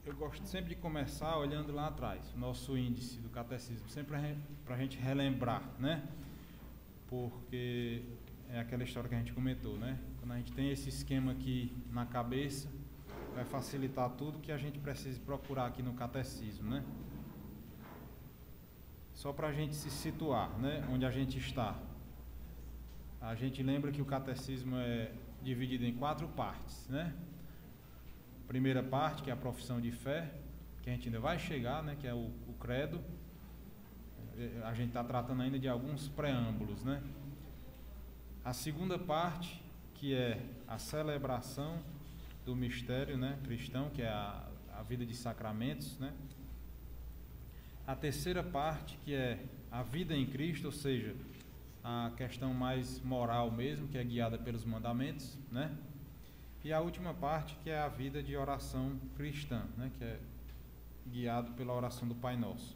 eu gosto sempre de começar olhando lá atrás, o nosso índice do catecismo, sempre para a gente relembrar, né? Porque é aquela história que a gente comentou, né? Quando a gente tem esse esquema aqui na cabeça, vai facilitar tudo que a gente precisa procurar aqui no catecismo, né? Só para a gente se situar, né? Onde a gente está. A gente lembra que o catecismo é dividido em 4 partes, né? Primeira parte, que é a profissão de fé, que a gente ainda vai chegar, né? Que é o credo. A gente está tratando ainda de alguns preâmbulos, né? A segunda parte, que é a celebração do mistério, né, cristão, que é a vida de sacramentos, né? A terceira parte, que é a vida em Cristo, ou seja, a questão mais moral mesmo, que é guiada pelos mandamentos, né? E a última parte, que é a vida de oração cristã, né, que é guiado pela oração do Pai Nosso.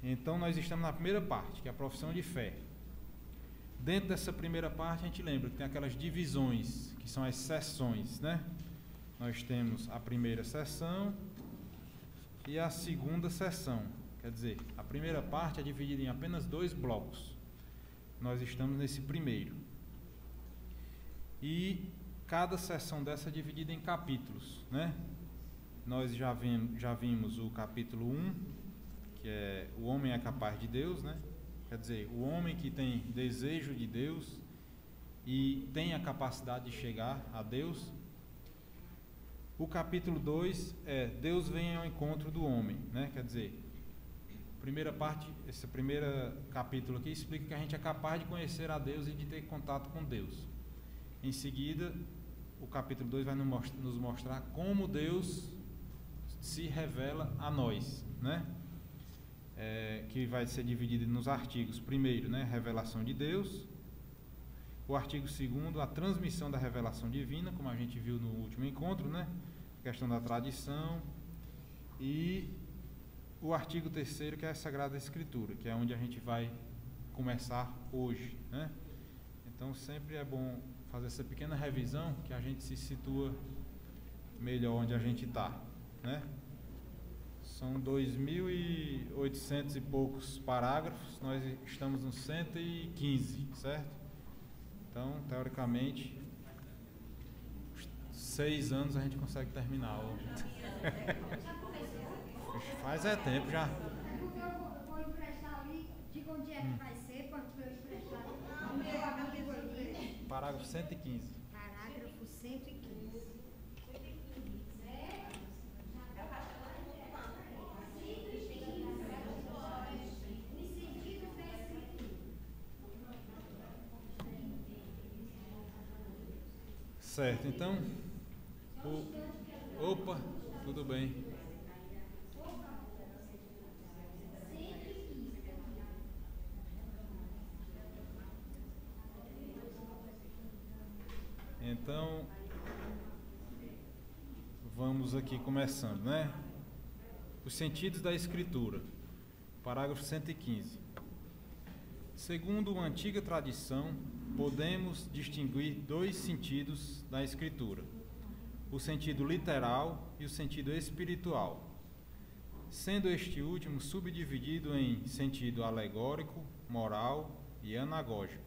Então nós estamos na primeira parte, que é a profissão de fé. Dentro dessa primeira parte a gente lembra que tem aquelas divisões, que são as sessões, né? Nós temos a primeira sessão e a segunda sessão. Quer dizer, a primeira parte é dividida em apenas 2 blocos. Nós estamos nesse primeiro. E cada sessão dessa é dividida em capítulos, né? Nós já vimos o capítulo 1, que é o homem é capaz de Deus, né? Quer dizer, o homem que tem desejo de Deus e tem a capacidade de chegar a Deus. O capítulo 2 é Deus vem ao encontro do homem, né? Quer dizer, primeira parte, esse primeiro capítulo aqui explica que a gente é capaz de conhecer a Deus e de ter contato com Deus. Em seguida, o capítulo 2 vai nos mostrar como Deus se revela a nós, né? Que vai ser dividido nos artigos. Primeiro, né, revelação de Deus. O artigo 2º, a transmissão da revelação divina, como a gente viu no último encontro, né? Questão da tradição. E o artigo 3º, que é a Sagrada Escritura, que é onde a gente vai começar hoje, né? Então sempre é bom fazer essa pequena revisão, que a gente se situa melhor onde a gente está, né? São 2.800 e poucos parágrafos, nós estamos no 115, certo? Então, teoricamente, 6 anos a gente consegue terminar a aula. Faz tempo já. Eu vou emprestar ali, diga onde é que vai ser, quando eu emprestar. Parágrafo 115. Parágrafo 115. Certo, então, opa, tudo bem. Então, vamos aqui começando, né? Os sentidos da Escritura, parágrafo 115. Segundo uma antiga tradição, podemos distinguir 2 sentidos da Escritura: o sentido literal e o sentido espiritual, sendo este último subdividido em sentido alegórico, moral e anagógico.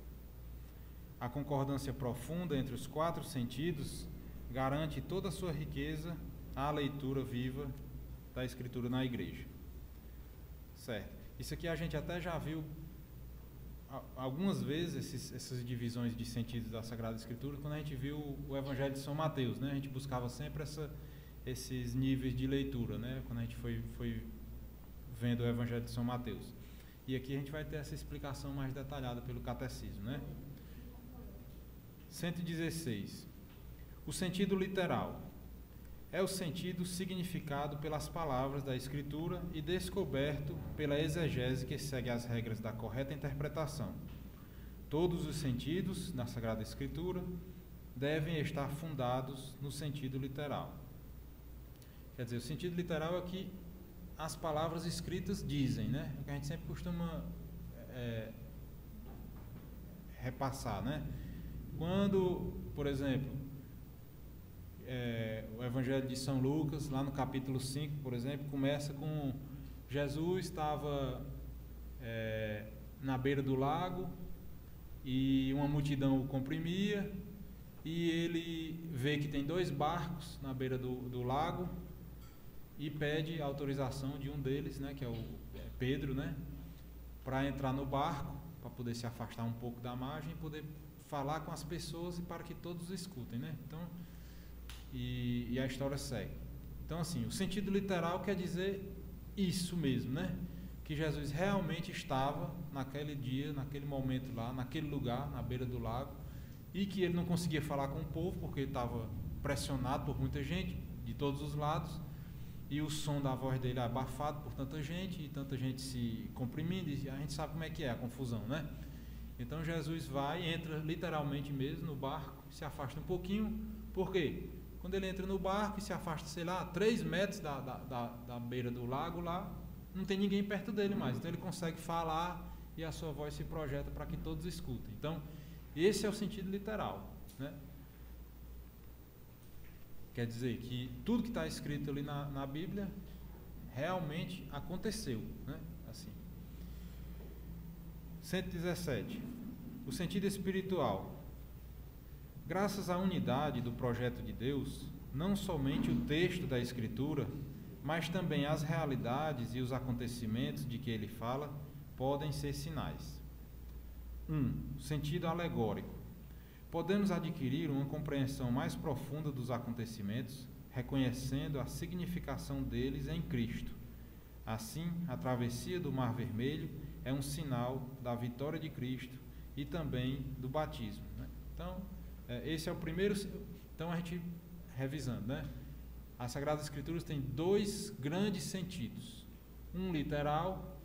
A concordância profunda entre os 4 sentidos garante toda a sua riqueza à leitura viva da Escritura na Igreja. Certo. Isso aqui a gente até já viu algumas vezes, essas divisões de sentidos da Sagrada Escritura, quando a gente viu o Evangelho de São Mateus, né? A gente buscava sempre esses níveis de leitura, né? Quando a gente foi vendo o Evangelho de São Mateus. E aqui a gente vai ter essa explicação mais detalhada pelo Catecismo, né? 116. O sentido literal é o sentido significado pelas palavras da Escritura e descoberto pela exegese que segue as regras da correta interpretação. Todos os sentidos na Sagrada Escritura devem estar fundados no sentido literal. Quer dizer, o sentido literal é o que as palavras escritas dizem, né? O que a gente sempre costuma repassar, né? Quando, por exemplo, o Evangelho de São Lucas, lá no capítulo 5, por exemplo, começa com Jesus estava na beira do lago e uma multidão o comprimia, e ele vê que tem 2 barcos na beira do lago e pede a autorização de um deles, né, que é o Pedro, né, para entrar no barco, para poder se afastar um pouco da margem e poder falar com as pessoas e para que todos escutem, né? Então, e a história segue. Então, assim, o sentido literal quer dizer isso mesmo, né? Que Jesus realmente estava naquele dia, naquele momento lá, naquele lugar, na beira do lago, e que ele não conseguia falar com o povo porque ele estava pressionado por muita gente de todos os lados, e o som da voz dele é abafado por tanta gente, e tanta gente se comprimindo, e a gente sabe como é que é a confusão, né? Então Jesus vai, entra literalmente mesmo no barco, se afasta um pouquinho. Por quê? Quando ele entra no barco e se afasta, sei lá, 3 metros da beira do lago lá, não tem ninguém perto dele mais. Então ele consegue falar e a sua voz se projeta para que todos escutem. Então, esse é o sentido literal, né? Quer dizer que tudo que está escrito ali na Bíblia realmente aconteceu, né? Assim. 117. O sentido espiritual. Graças à unidade do projeto de Deus, não somente o texto da Escritura, mas também as realidades e os acontecimentos de que ele fala podem ser sinais. 1. Sentido alegórico. Podemos adquirir uma compreensão mais profunda dos acontecimentos, reconhecendo a significação deles em Cristo. Assim, a travessia do Mar Vermelho é um sinal da vitória de Cristo e também do batismo, né? Então, esse é o primeiro. Então, a gente revisando, né? As Sagradas Escrituras têm 2 grandes sentidos: um literal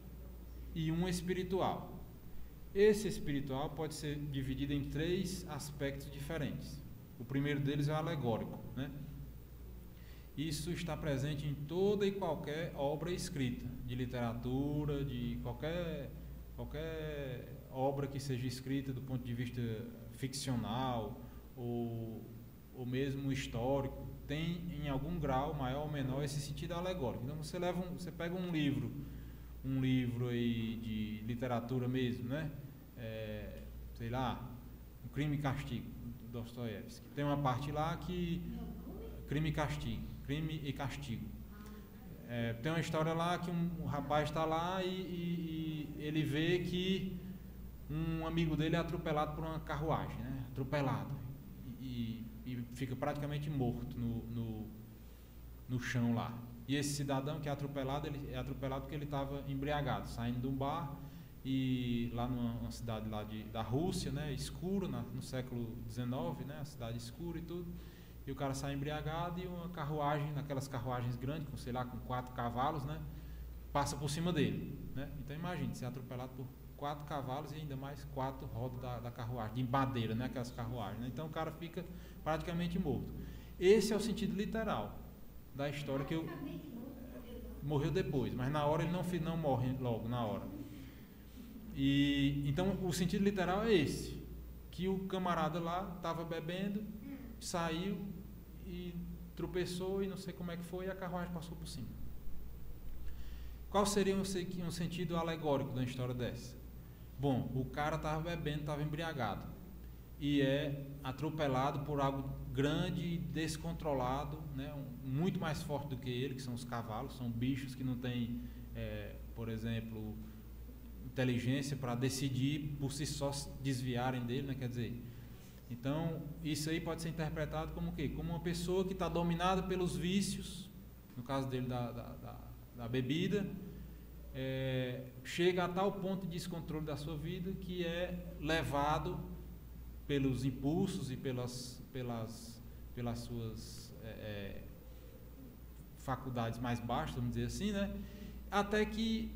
e um espiritual. Esse espiritual pode ser dividido em 3 aspectos diferentes. O primeiro deles é o alegórico, né? Isso está presente em toda e qualquer obra escrita, de literatura, de qualquer obra que seja escrita do ponto de vista ficcional ou mesmo histórico, tem em algum grau, maior ou menor, esse sentido alegórico. Então você pega um livro aí de literatura mesmo, né? Sei lá, o Crime e Castigo, do Dostoiévski. Tem uma parte lá que Crime e Castigo. Tem uma história lá que um rapaz está lá e ele vê que um amigo dele é atropelado por uma carruagem, né? Atropelado e fica praticamente morto no chão lá. E esse cidadão que é atropelado, ele é atropelado porque ele estava embriagado, saindo de um bar, e lá numa cidade lá da Rússia, né? Escuro, no século XIX, né? A cidade escura e tudo. E o cara sai embriagado e uma carruagem, naquelas carruagens grandes, com, sei lá, com 4 cavalos, né? Passa por cima dele, né? Então imagine, ser atropelado por 4 cavalos e ainda mais 4 rodas da carruagem, de madeira, né? Aquelas carruagens, né? Então o cara fica praticamente morto. Esse é o sentido literal da história, que morreu depois, mas na hora ele não morre logo na hora. E então o sentido literal é esse, que o camarada lá estava bebendo, saiu e tropeçou e não sei como é que foi, e a carruagem passou por cima. Qual seria um sentido alegórico da história dessa? Bom, o cara estava bebendo, estava embriagado e é atropelado por algo grande, descontrolado, né? Muito mais forte do que ele, que são os cavalos, são bichos que não têm, por exemplo, inteligência para decidir por si só desviarem dele, né? Quer dizer, então isso aí pode ser interpretado como o quê? Como uma pessoa que está dominada pelos vícios, no caso dele da bebida, chega a tal ponto de descontrole da sua vida que é levado pelos impulsos e pelas suas faculdades mais baixas, vamos dizer assim, né? Até que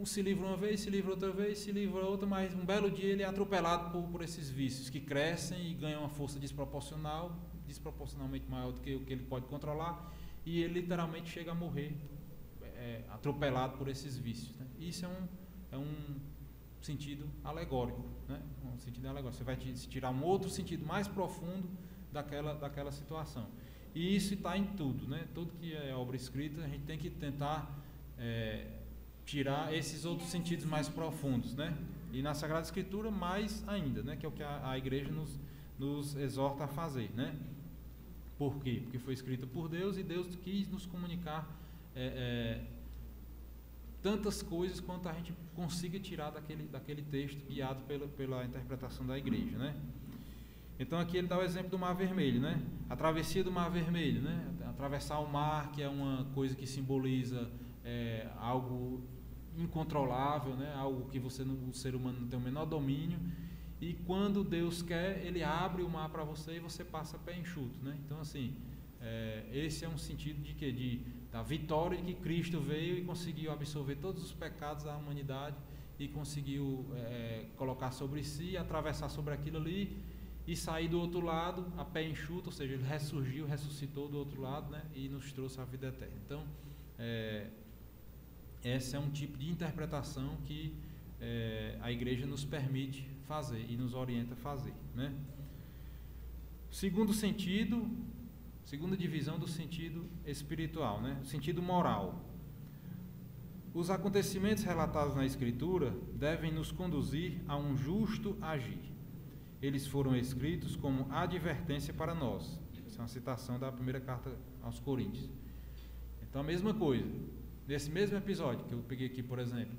se livra uma vez, se livra outra vez, se livra outra, mas um belo dia ele é atropelado por esses vícios que crescem e ganham uma força desproporcionalmente maior do que o que ele pode controlar, e ele literalmente chega a morrer atropelado por esses vícios, né? Isso é um sentido alegórico, né? Você vai tirar um outro sentido mais profundo daquela situação. E isso está em tudo, né? Tudo que é obra escrita, a gente tem que tentar tirar esses outros sentidos mais profundos, né? E na Sagrada Escritura mais ainda, né? Que é o que a igreja nos exorta a fazer, né? Por quê? Porque foi escrita por Deus e Deus quis nos comunicar tantas coisas quanto a gente consiga tirar daquele texto guiado pela interpretação da igreja, né? Então aqui ele dá o exemplo do Mar Vermelho, né? A travessia do Mar Vermelho, né? Atravessar o mar, que é uma coisa que simboliza algo incontrolável, né? Algo que o ser humano não tem o menor domínio. E quando Deus quer, Ele abre o mar para você e você passa pé enxuto, né? Então assim, esse é um sentido de quê? Da vitória de que Cristo veio e conseguiu absorver todos os pecados da humanidade e conseguiu colocar sobre si, atravessar sobre aquilo ali e sair do outro lado a pé enxuto, ou seja, ele ressuscitou do outro lado, né, e nos trouxe a vida eterna. Então, esse é um tipo de interpretação que a igreja nos permite fazer e nos orienta a fazer, né? Segundo sentido, segunda divisão do sentido espiritual, né, o sentido moral. Os acontecimentos relatados na Escritura devem nos conduzir a um justo agir. Eles foram escritos como advertência para nós. Essa é uma citação da primeira carta aos Coríntios. Então, a mesma coisa. Nesse mesmo episódio que eu peguei aqui, por exemplo,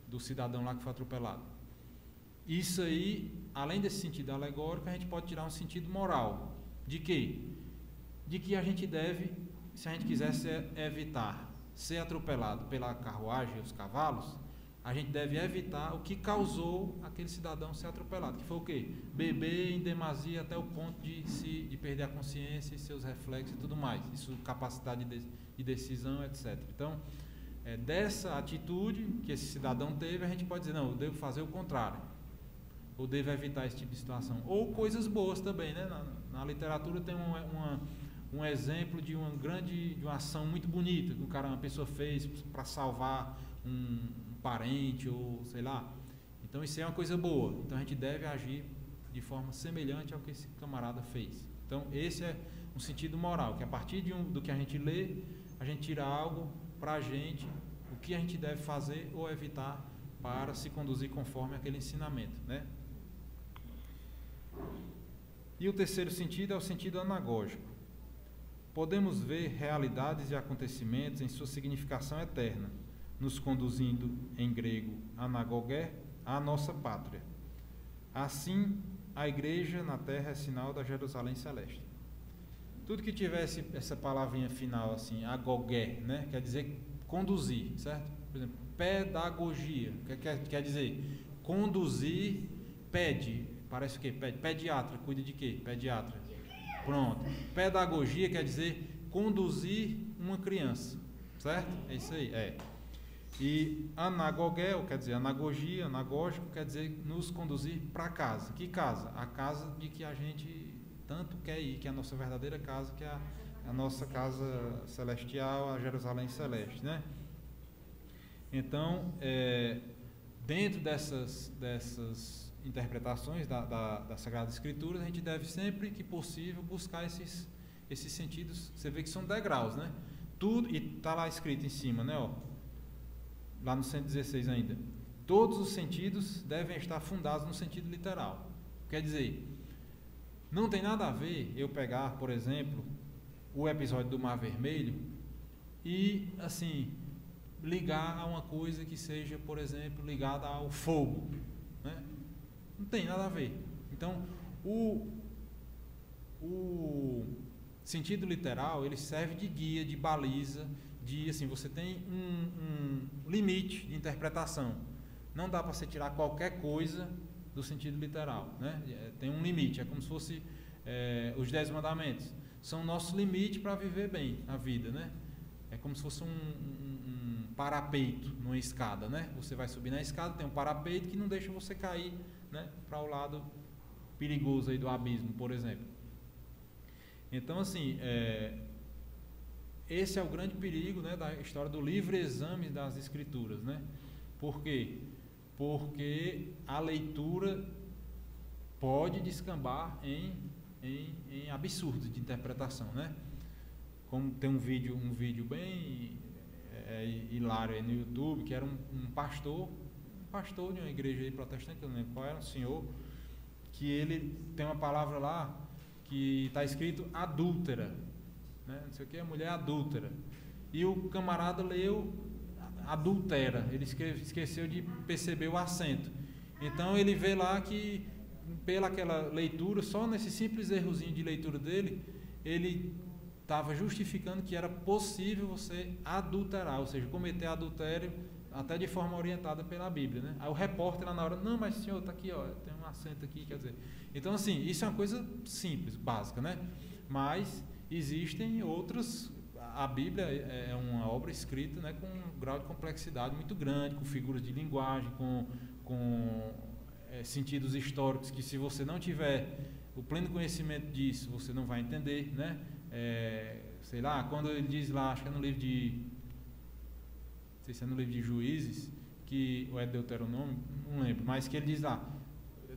do cidadão lá que foi atropelado. Isso aí, além desse sentido alegórico, a gente pode tirar um sentido moral. De quê? De que a gente deve, se a gente quisesse evitar ser atropelado pela carruagem e os cavalos, a gente deve evitar o que causou aquele cidadão ser atropelado, que foi o quê? Beber em demasia até o ponto de perder a consciência e seus reflexos e tudo mais, isso, capacidade de decisão, etc. Então, dessa atitude que esse cidadão teve, a gente pode dizer, não, eu devo fazer o contrário, ou devo evitar esse tipo de situação. Ou coisas boas também, né? Na literatura tem um exemplo de uma ação muito bonita que uma pessoa fez para salvar um parente ou sei lá. Então isso é uma coisa boa. Então a gente deve agir de forma semelhante ao que esse camarada fez. Então esse é um sentido moral, que a partir do que a gente lê, a gente tira algo para a gente, o que a gente deve fazer ou evitar para se conduzir conforme aquele ensinamento, né? E o terceiro sentido é o sentido anagógico. Podemos ver realidades e acontecimentos em sua significação eterna, nos conduzindo, em grego, anagogé, à nossa pátria. Assim, a igreja na terra é sinal da Jerusalém celeste. Tudo que tivesse essa palavrinha final, assim, agogé, né, quer dizer conduzir, certo? Por exemplo, pedagogia, quer dizer conduzir, parece o quê? Pediatra, cuida de quê? Pediatra. Pronto. Pedagogia quer dizer conduzir uma criança, certo? É isso aí, E anagogé, quer dizer anagogia, anagógico, quer dizer nos conduzir para casa. Que casa? A casa de que a gente tanto quer ir, que é a nossa verdadeira casa, que é a nossa casa celestial, a Jerusalém celeste, né? Então, dentro dessas interpretações da Sagrada Escritura, a gente deve sempre que possível buscar esses sentidos. Você vê que são degraus, né? Tudo, e está lá escrito em cima, né? Ó, lá no 116 ainda. Todos os sentidos devem estar fundados no sentido literal. Quer dizer, não tem nada a ver eu pegar, por exemplo, o episódio do Mar Vermelho e, assim, ligar a uma coisa que seja, por exemplo, ligada ao fogo, né? Não tem nada a ver. Então, o sentido literal, ele serve de guia, de baliza, assim, você tem um limite de interpretação. Não dá para você tirar qualquer coisa do sentido literal, né? Tem um limite, é como se fosse os 10 mandamentos. São o nosso limite para viver bem a vida, né? É como se fosse um parapeito numa escada, né? Você vai subir na escada, tem um parapeito que não deixa você cair, né, para o lado perigoso aí do abismo, por exemplo. Então, assim, esse é o grande perigo, né, da história do livre exame das Escrituras, né? Por quê? Porque a leitura pode descambar em absurdos de interpretação, né? como tem um vídeo bem hilário aí no YouTube, que era um pastor de uma igreja aí protestante, eu não lembro qual era, um senhor, que ele tem uma palavra lá que está escrito adúltera, né? Não sei o que, mulher adúltera, e o camarada leu adultera, ele esqueceu de perceber o acento. Então ele vê lá que, pela aquela leitura, só nesse simples errozinho de leitura dele, ele estava justificando que era possível você adulterar, ou seja, cometer adultério até de forma orientada pela Bíblia, né? Aí o repórter lá na hora, não, mas senhor, está aqui, ó, tem um acento aqui, quer dizer. Então, assim, isso é uma coisa simples, básica, né? Mas existem outras. A Bíblia é uma obra escrita, né, com um grau de complexidade muito grande, com figuras de linguagem, com sentidos históricos que, se você não tiver o pleno conhecimento disso, você não vai entender, né? Sei lá, quando ele diz lá, acho que é no livro de, não sei se é no livro de Juízes, ou é Deuteronômio, não lembro, mas que ele diz lá,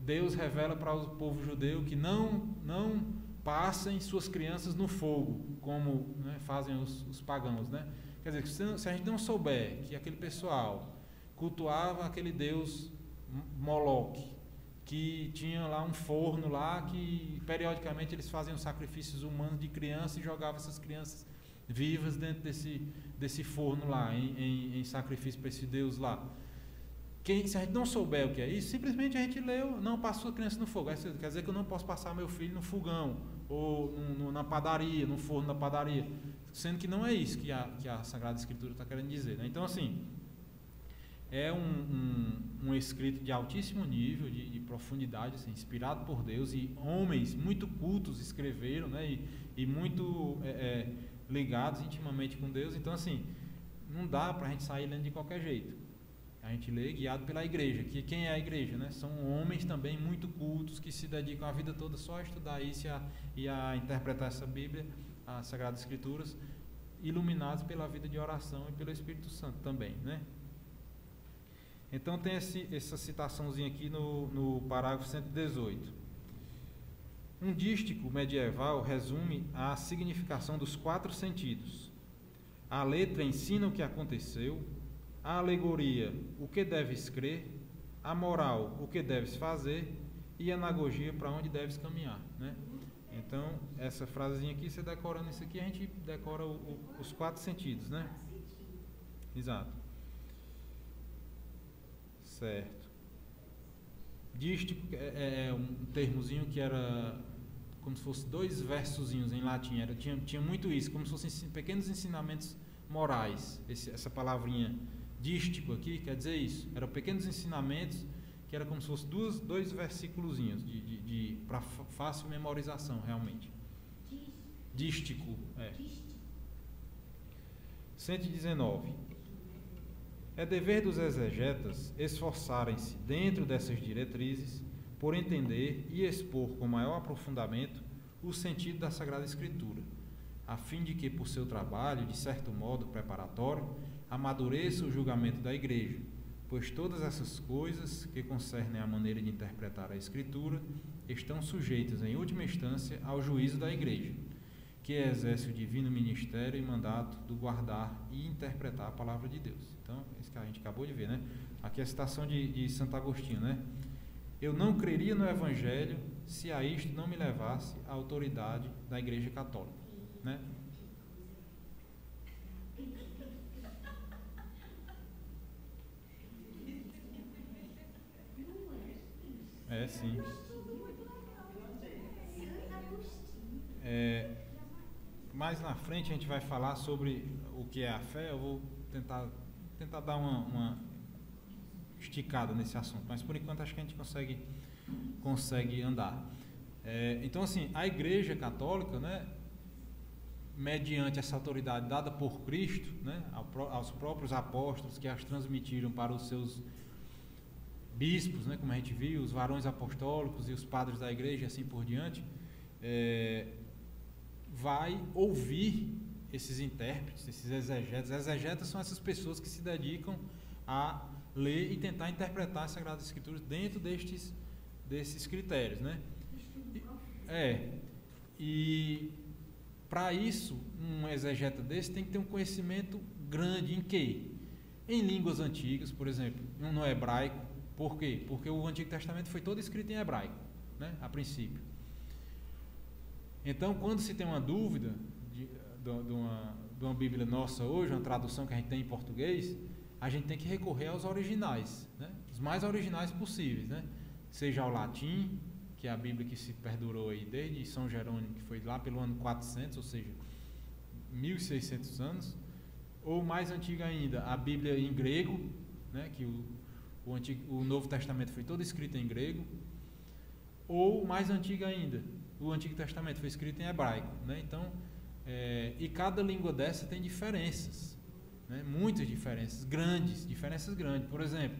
Deus revela para o povo judeu que não passem suas crianças no fogo, como, né, fazem os pagãos, né? Quer dizer, se a gente não souber que aquele pessoal cultuava aquele deus Moloque, que tinha lá um forno lá, que periodicamente eles faziam sacrifícios humanos de crianças e jogavam essas crianças vivas dentro desse forno lá, em sacrifício para esse deus lá. Se a gente não souber o que é isso, simplesmente a gente leu, não passou a criança no fogo. Quer dizer que eu não posso passar meu filho no fogão, ou na padaria, no forno da padaria. Sendo que não é isso que a Sagrada Escritura está querendo dizer, né? Então, assim, é um escrito de altíssimo nível, de profundidade, assim, inspirado por Deus, e homens muito cultos escreveram, né? E muito ligados intimamente com Deus. Então, assim, não dá para a gente sair lendo de qualquer jeito. A gente lê guiado pela igreja, que quem é a igreja, né? São homens também muito cultos, que se dedicam a vida toda só a estudar isso e a interpretar essa Bíblia, as Sagradas Escrituras, iluminados pela vida de oração e pelo Espírito Santo também, né? Então tem essa citaçãozinha aqui no parágrafo 118. Um dístico medieval resume a significação dos 4 sentidos. A letra ensina o que aconteceu, a alegoria, o que deves crer, a moral, o que deves fazer, e a anagogia, para onde deves caminhar, né? Então, essa frasezinha aqui, você decorando isso aqui, a gente decora os 4 sentidos, né? Exato. Certo. Dístico é um termozinho que era como se fosse 2 versozinhos em latim, tinha muito isso, como se fossem pequenos ensinamentos morais, essa palavrinha dístico aqui quer dizer isso. Eram pequenos ensinamentos que era como se fosse 2 versículozinhos para fácil memorização, realmente. Dístico, 119. É dever dos exegetas esforçarem-se dentro dessas diretrizes por entender e expor com maior aprofundamento o sentido da Sagrada Escritura, a fim de que, por seu trabalho, de certo modo preparatório, amadureça o julgamento da Igreja, pois todas essas coisas que concernem a maneira de interpretar a Escritura estão sujeitas, em última instância, ao juízo da Igreja, que exerce o divino ministério e mandato do guardar e interpretar a palavra de Deus. Então, isso que a gente acabou de ver, né? Aqui é a citação de Santo Agostinho, né? Eu não creria no Evangelho se a isto não me levasse a autoridade da Igreja Católica, né? Sim. Mais na frente a gente vai falar sobre o que é a fé. Eu vou tentar dar uma esticada nesse assunto, mas por enquanto acho que a gente consegue andar. Então, assim, a Igreja Católica, né, mediante essa autoridade dada por Cristo, né, aos próprios apóstolos que as transmitiram para os seus bispos, né, como a gente viu, os varões apostólicos e os padres da igreja e assim por diante, vai ouvir esses intérpretes, esses exegetas. Exegetas são essas pessoas que se dedicam a ler e tentar interpretar as Sagradas Escrituras dentro desses critérios, né? E para isso, um exegeta desse tem que ter um conhecimento grande em quê? Em línguas antigas, por exemplo, no hebraico. Por quê? Porque o Antigo Testamento foi todo escrito em hebraico, né, a princípio. Então, quando se tem uma dúvida de uma Bíblia nossa hoje, uma tradução que a gente tem em português, a gente tem que recorrer aos originais, né, os mais originais possíveis, né, seja ao latim, que é a Bíblia que se perdurou aí desde São Jerônimo, que foi lá pelo ano 400, ou seja, 1600 anos, ou mais antiga ainda, a Bíblia em grego, né, que o Novo Testamento foi todo escrito em grego, ou mais antiga ainda, o Antigo Testamento foi escrito em hebraico, né? Então, e cada língua dessa tem diferenças, né? Muitas diferenças grandes. Por exemplo,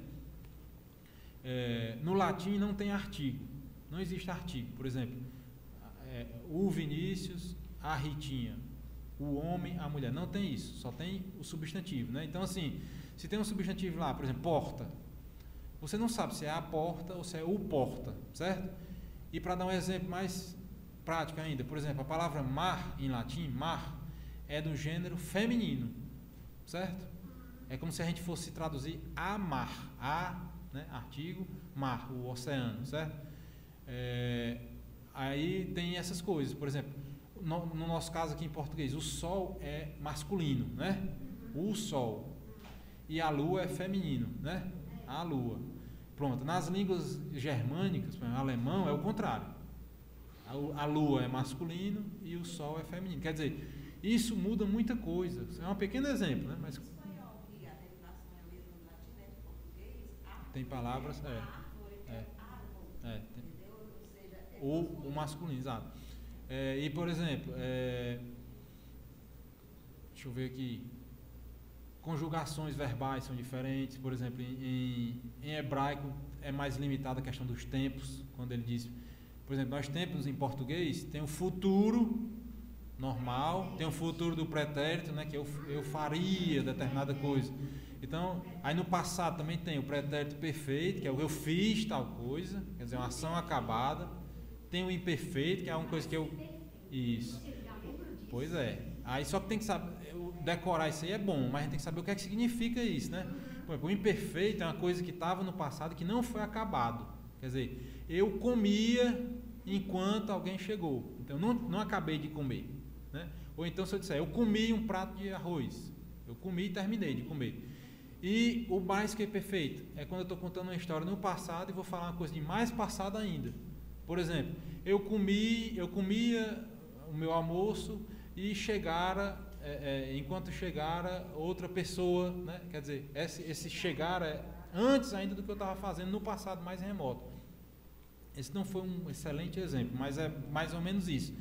no latim não tem artigo, não existe artigo. Por exemplo, o Vinícius, a Ritinha, o homem, a mulher, não tem isso, só tem o substantivo, né? Então, assim, se tem um substantivo lá, por exemplo, porta, você não sabe se é a porta ou se é o porta, certo? E para dar um exemplo mais prático ainda, por exemplo, a palavra mar em latim, mar, é do gênero feminino, certo? É como se a gente fosse traduzir a mar, né, artigo, mar, o oceano, certo? Aí tem essas coisas, por exemplo, no nosso caso aqui em português, o sol é masculino, né? O sol. E a lua é feminino, né? A lua. Pronto, nas línguas germânicas, por exemplo, alemão é o contrário. A lua é masculino e o sol é feminino. Quer dizer, isso muda muita coisa. É um pequeno exemplo, né? Mas tem palavras, o masculino, exato. E por exemplo, deixa eu ver aqui, conjugações verbais são diferentes. Por exemplo, em hebraico é mais limitada a questão dos tempos, quando ele diz, por exemplo, nós temos em português, tem o futuro normal, tem o futuro do pretérito, né, que eu faria determinada coisa. Então, aí no passado também tem o pretérito perfeito, que é o eu fiz tal coisa, quer dizer, uma ação acabada. Tem o imperfeito, que é uma coisa que eu... Isso. Pois é. Aí só que tem que saber, decorar isso aí é bom, mas a gente tem que saber o que é que significa isso, né? Por exemplo, o imperfeito é uma coisa que estava no passado que não foi acabado. Quer dizer, eu comia enquanto alguém chegou. Então, não acabei de comer, né? Ou então, se eu disser, eu comi um prato de arroz. Eu comi e terminei de comer. E o mais que é perfeito é quando eu estou contando uma história no passado e vou falar uma coisa de mais passado ainda. Por exemplo, eu comia o meu almoço e enquanto chegara outra pessoa, né? Quer dizer, esse chegar é antes ainda do que eu estava fazendo no passado mais remoto. Esse não foi um excelente exemplo, mas é mais ou menos isso.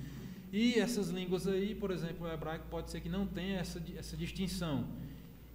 E essas línguas aí, por exemplo, o hebraico pode ser que não tenha essa distinção.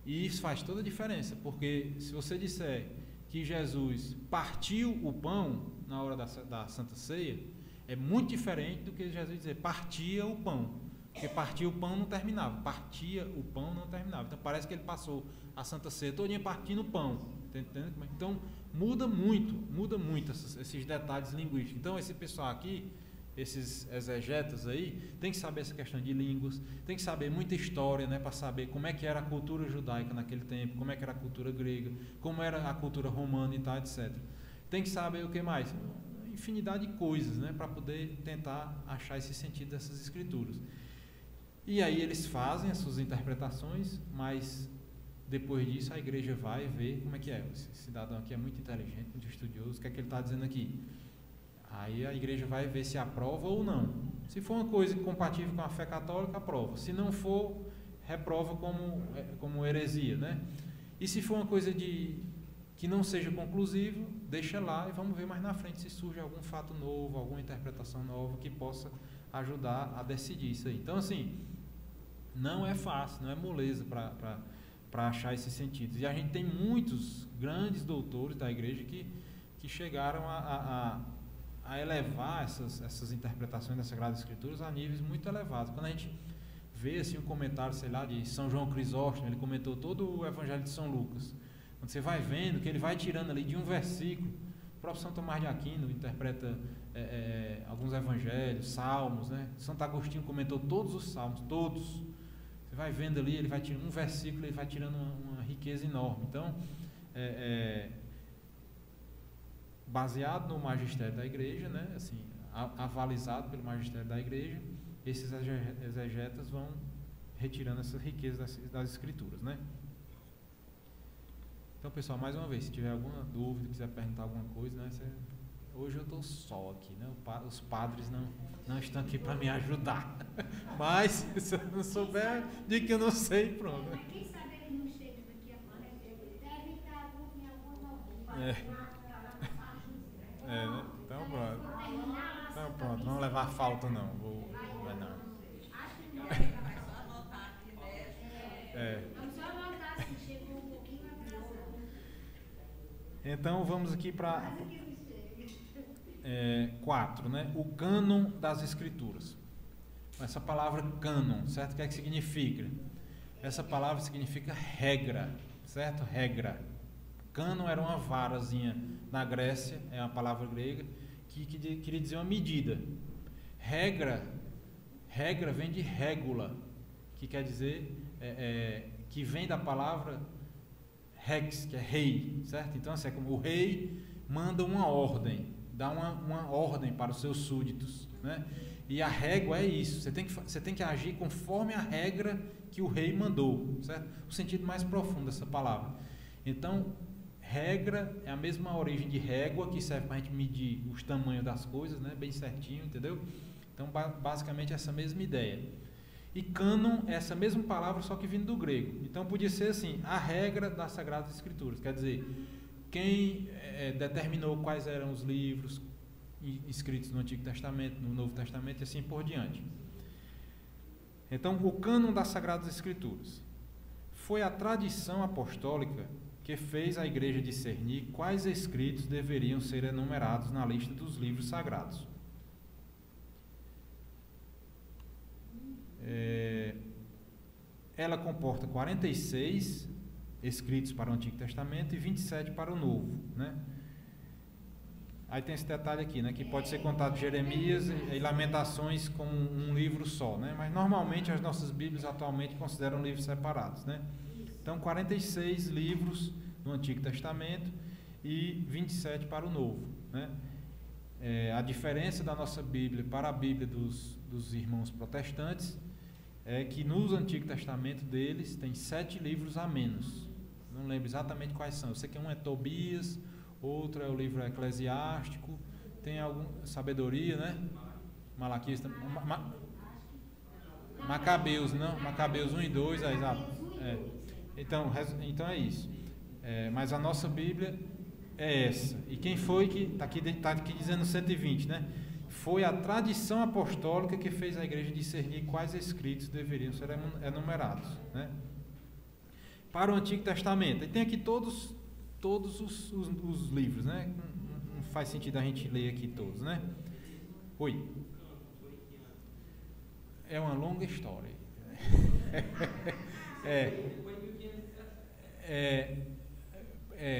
E isso faz toda a diferença, porque se você disser que Jesus partiu o pão na hora da Santa Ceia, é muito diferente do que Jesus dizer partia o pão. Porque partia o pão não terminava, partia o pão não terminava. Então parece que ele passou a Santa Ceia todinha partindo o pão. Tá entendendo? Então muda muito esses detalhes linguísticos. Então esse pessoal aqui, esses exegetas aí, tem que saber essa questão de línguas, tem que saber muita história, né, para saber como é que era a cultura judaica naquele tempo, como é que era a cultura grega, como era a cultura romana e tal, etc. Tem que saber o que mais? Infinidade de coisas, né, para poder tentar achar esse sentido dessas escrituras. E aí eles fazem as suas interpretações, mas depois disso a igreja vai ver como é que é. Esse cidadão aqui é muito inteligente, muito estudioso, o que é que ele está dizendo aqui? Aí a igreja vai ver se aprova ou não. Se for uma coisa compatível com a fé católica, aprova. Se não for, reprova como heresia, né? E se for uma coisa que não seja conclusivo, deixa lá e vamos ver mais na frente se surge algum fato novo, alguma interpretação nova que possa ajudar a decidir isso aí. Então, assim, não é fácil, não é moleza para achar esses sentidos. E a gente tem muitos grandes doutores da igreja que chegaram a elevar essas interpretações das Sagradas Escrituras a níveis muito elevados. Quando a gente vê assim, um comentário, sei lá, de São João Crisóstomo, ele comentou todo o Evangelho de São Lucas. Quando você vai vendo que ele vai tirando ali de um versículo próprio São Tomás de Aquino interpreta alguns evangelhos, salmos, né? Santo Agostinho comentou todos os salmos, todos. Você vai vendo ali, ele vai tirando um versículo, ele vai tirando uma riqueza enorme. Então, baseado no magistério da igreja, né? Assim, avalizado pelo magistério da igreja, esses exegetas vão retirando essa riqueza das escrituras, né? Então, pessoal, mais uma vez, se tiver alguma dúvida, quiser perguntar alguma coisa, né? Hoje eu estou só aqui, né? Os padres não estão aqui para me ajudar. Mas, se eu não souber, diga que eu não sei, pronto. Mas quem sabe ele não chega daqui a pouco, deve estar em alguma né? Então pronto. Então pronto, não levar falta não. Não. Vamos só anotar se chegou um pouquinho atrasado. Então vamos aqui para 4, né? O cânon das escrituras. Essa palavra cânon, certo? O que é que significa? Essa palavra significa regra, certo? Regra. Cânon era uma varazinha na Grécia, é uma palavra grega que queria dizer uma medida. Regra vem de régula, que quer dizer que vem da palavra rex, que é rei, certo? Então assim, é como o rei manda uma ordem, dá uma ordem para os seus súditos, né? E a régua é isso, você tem que agir conforme a regra que o rei mandou, certo? O sentido mais profundo dessa palavra. Então, regra é a mesma origem de régua, que serve para a gente medir os tamanhos das coisas, né? Bem certinho, entendeu? Então, basicamente, essa mesma ideia. E cânon é essa mesma palavra, só que vindo do grego. Então, podia ser assim, a regra das Sagradas Escrituras. Quer dizer, quem determinou quais eram os livros escritos no Antigo Testamento, no Novo Testamento e assim por diante. Então, o cânon das Sagradas Escrituras foi a tradição apostólica que fez a igreja discernir quais escritos deveriam ser enumerados na lista dos livros sagrados. Ela comporta 46 escritos para o Antigo Testamento e 27 para o Novo, né? Aí tem esse detalhe aqui, né, que pode ser contado Jeremias e Lamentações como um livro só, né? Mas normalmente as nossas Bíblias atualmente consideram livros separados, né? Então 46 livros no Antigo Testamento e 27 para o Novo, né? A diferença da nossa Bíblia para a Bíblia dos irmãos protestantes é que no Antigo Testamento deles tem 7 livros a menos. Não lembro exatamente quais são. Eu sei que um é Tobias, outro é o livro Eclesiástico, tem algum Sabedoria, né? Malaquias, Macabeus, não? Macabeus 1 e 2, exato. Então é isso. Mas a nossa Bíblia é essa. E quem foi que está aqui dizendo 120, né? Foi a tradição apostólica que fez a igreja discernir quais escritos deveriam ser enumerados, né? Para o Antigo Testamento, e tem aqui todos os livros, né? Não faz sentido a gente ler aqui todos, né? Oi. É uma longa história.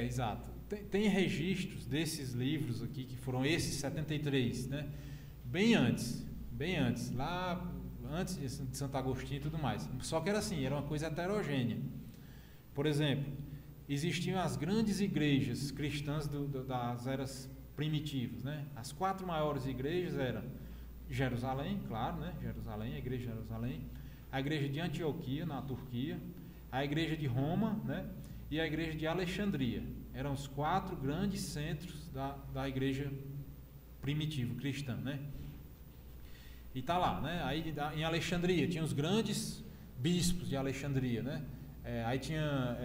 Exato. Tem registros desses livros aqui, que foram esses 73, né? Bem antes, lá antes de Santo Agostinho e tudo mais. Só que era assim, era uma coisa heterogênea. Por exemplo, existiam as grandes igrejas cristãs das eras primitivas, né? As 4 maiores igrejas eram Jerusalém, claro, né? Jerusalém, a igreja de Jerusalém, a igreja de Antioquia, na Turquia, a igreja de Roma, né? E a igreja de Alexandria. Eram os 4 grandes centros da igreja primitiva cristã, né? E tá lá, né? Aí em Alexandria tinha os grandes bispos de Alexandria, né? Aí tinha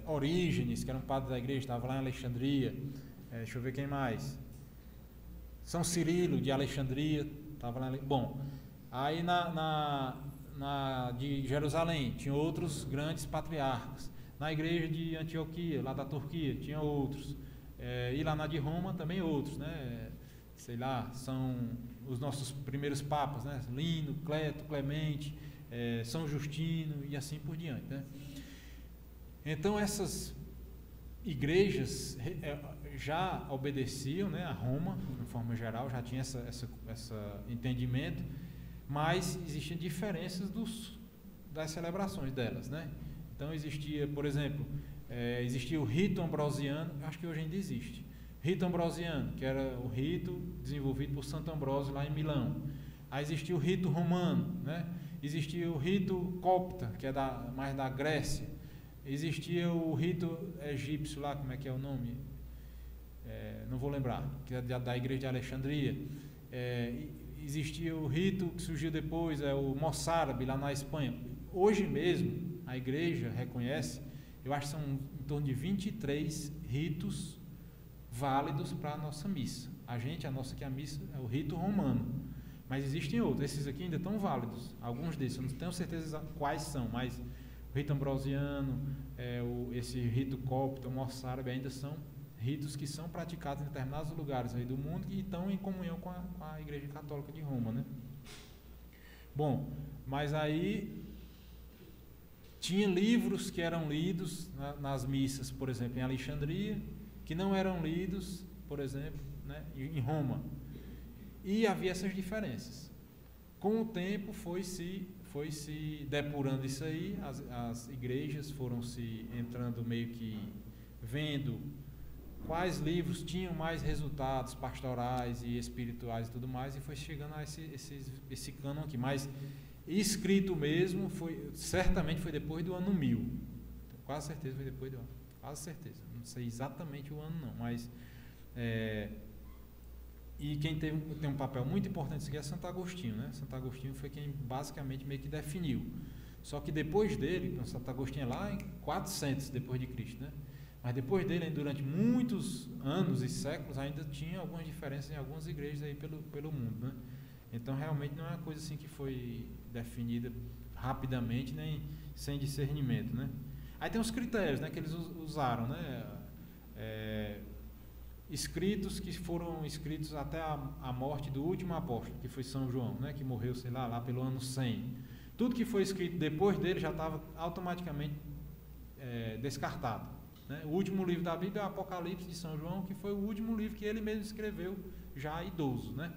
Orígenes, que era um padre da igreja, estava lá em Alexandria. Deixa eu ver quem mais. São Cirilo de Alexandria, estava lá. Bom, aí de Jerusalém tinha outros grandes patriarcas. Na igreja de Antioquia, lá da Turquia, tinha outros. E lá na de Roma também outros, né? Sei lá, são os nossos primeiros papas, né? Lino, Cleto, Clemente, São Justino e assim por diante, né? Então igrejas já obedeciam, né, a Roma, de forma geral, já tinha esse entendimento, mas existiam diferenças das celebrações delas, né? Então existia, por exemplo, existia o rito ambrosiano, acho que hoje ainda existe. Rito ambrosiano, que era o rito desenvolvido por Santo Ambrósio lá em Milão. Aí existia o rito romano, né? Existia o rito copta, que é mais da Grécia. Existia o rito egípcio lá, como é que é o nome? Não vou lembrar, que é da igreja de Alexandria. Existia o rito que surgiu depois, o moçárabe lá na Espanha. Hoje mesmo, a igreja reconhece, eu acho que são em torno de 23 ritos válidos para a nossa missa. A nossa aqui, a missa é o rito romano, mas existem outros. Esses aqui ainda estão válidos, alguns desses, eu não tenho certeza quais são, mas o rito ambrosiano, esse rito copta, o moçárabe, ainda são ritos que são praticados em determinados lugares aí do mundo e estão em comunhão com a Igreja Católica de Roma, né? Bom, mas aí tinha livros que eram lidos nas missas, por exemplo, em Alexandria, que não eram lidos, por exemplo, né, em Roma. E havia essas diferenças. Com o tempo foi se depurando isso aí, as igrejas foram se entrando meio que vendo quais livros tinham mais resultados pastorais e espirituais e tudo mais, e foi chegando a esse cânon aqui. Mas escrito mesmo, certamente foi depois do ano 1000. Então, quase certeza foi depois do ano. Quase certeza. Não sei exatamente o ano não, mas... E quem tem um papel muito importante nisso aqui é Santo Agostinho, né? Santo Agostinho foi quem basicamente meio que definiu. Só que depois dele, Santo Agostinho é lá em 400 depois de Cristo, né? Mas depois dele, durante muitos anos e séculos, ainda tinha algumas diferenças em algumas igrejas aí pelo mundo, né? Então realmente não é uma coisa assim que foi definida rapidamente, nem sem discernimento, né? Aí tem os critérios, né, que eles usaram, né? Escritos que foram escritos até a morte do último apóstolo, que foi São João, né, que morreu, sei lá pelo ano 100. Tudo que foi escrito depois dele já estava automaticamente descartado, né? O último livro da Bíblia é o Apocalipse de São João, que foi o último livro que ele mesmo escreveu, já idoso, né?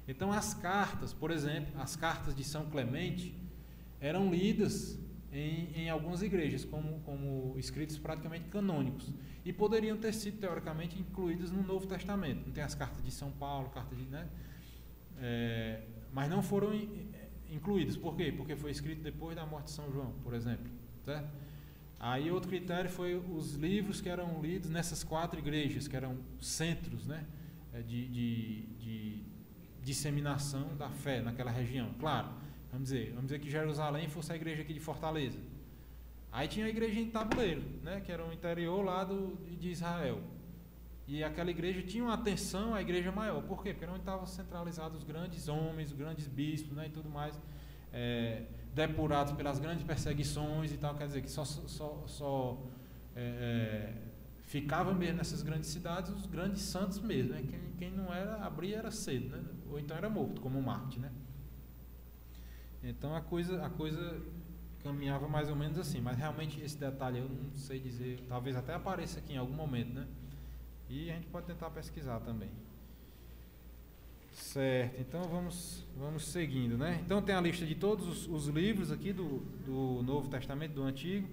Então as cartas, por exemplo, as cartas de São Clemente eram lidas em algumas igrejas como escritos praticamente canônicos e poderiam ter sido teoricamente incluídos no Novo Testamento. Não tem as cartas de São Paulo, né? Mas não foram incluídos. Por quê? Porque foi escrito depois da morte de São João, por exemplo, certo? Aí outro critério foi os livros que eram lidos nessas 4 igrejas, que eram centros, né, de disseminação da fé naquela região. Claro, vamos dizer que Jerusalém fosse a igreja aqui de Fortaleza. Aí tinha a igreja em Tabuleiro, né, que era o interior lá de Israel. E aquela igreja tinha uma atenção à igreja maior. Por quê? Porque era onde estavam centralizados os grandes homens, os grandes bispos, né, e tudo mais, depurados pelas grandes perseguições e tal. Quer dizer que só ficava mesmo nessas grandes cidades os grandes santos mesmo, né? Quem não abria era cedo, né? Ou então era morto, como Marte, né? Então a coisa caminhava mais ou menos assim, mas realmente esse detalhe eu não sei dizer, talvez até apareça aqui em algum momento, né? E a gente pode tentar pesquisar também. Certo, então vamos seguindo, né? Então tem a lista de todos os livros aqui do Novo Testamento, do Antigo,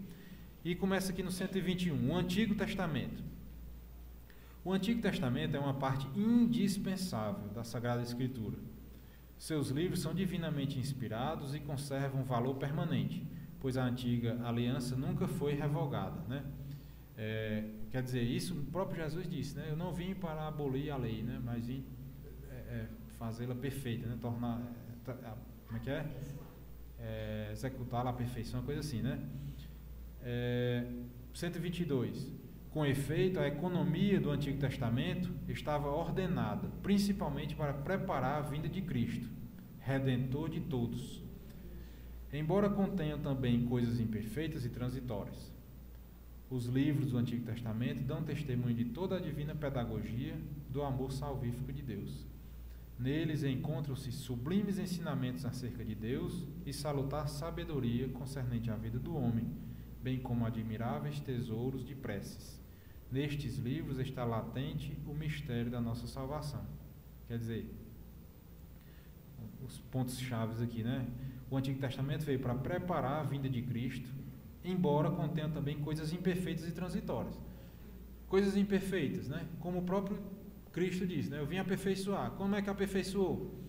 e começa aqui no 121, o Antigo Testamento. O Antigo Testamento é uma parte indispensável da Sagrada Escritura. Seus livros são divinamente inspirados e conservam valor permanente, pois a antiga aliança nunca foi revogada, né? Quer dizer, isso o próprio Jesus disse, né? Eu não vim para abolir a lei, né? Mas vim fazê-la perfeita, né? Tornar, como é que é? Executá-la à perfeição, uma coisa assim, né? 122. Com efeito, a economia do Antigo Testamento estava ordenada, principalmente para preparar a vinda de Cristo, Redentor de todos, embora contenham também coisas imperfeitas e transitórias. Os livros do Antigo Testamento dão testemunho de toda a divina pedagogia do amor salvífico de Deus. Neles encontram-se sublimes ensinamentos acerca de Deus e salutar sabedoria concernente à vida do homem, bem como admiráveis tesouros de preces. Nestes livros está latente o mistério da nossa salvação. Quer dizer, os pontos chaves aqui, né? O Antigo Testamento veio para preparar a vinda de Cristo, embora contenha também coisas imperfeitas e transitórias. Coisas imperfeitas, né? Como o próprio Cristo diz, né? Eu vim aperfeiçoar. Como é que aperfeiçoou?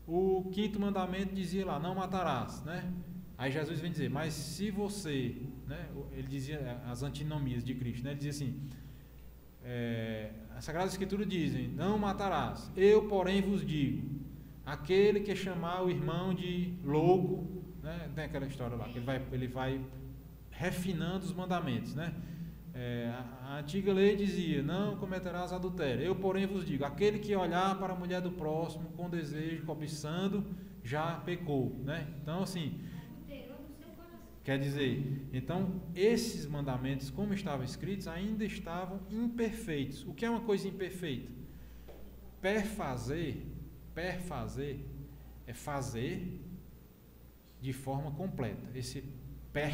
O 5º mandamento dizia lá, não matarás, né? Aí Jesus vem dizer, mas se você, né? Ele dizia as antinomias de Cristo, né? Ele dizia assim, as Sagradas Escrituras dizem, não matarás. Eu, porém, vos digo, aquele que chamar o irmão de louco, né? Tem aquela história lá, que ele vai refinando os mandamentos, né? A antiga lei dizia, não cometerás adultério. Eu, porém, vos digo, aquele que olhar para a mulher do próximo com desejo, cobiçando, já pecou, né? Então, assim, quer dizer, então, esses mandamentos, como estavam escritos, ainda estavam imperfeitos. O que é uma coisa imperfeita? Perfazer é fazer de forma completa. Esse per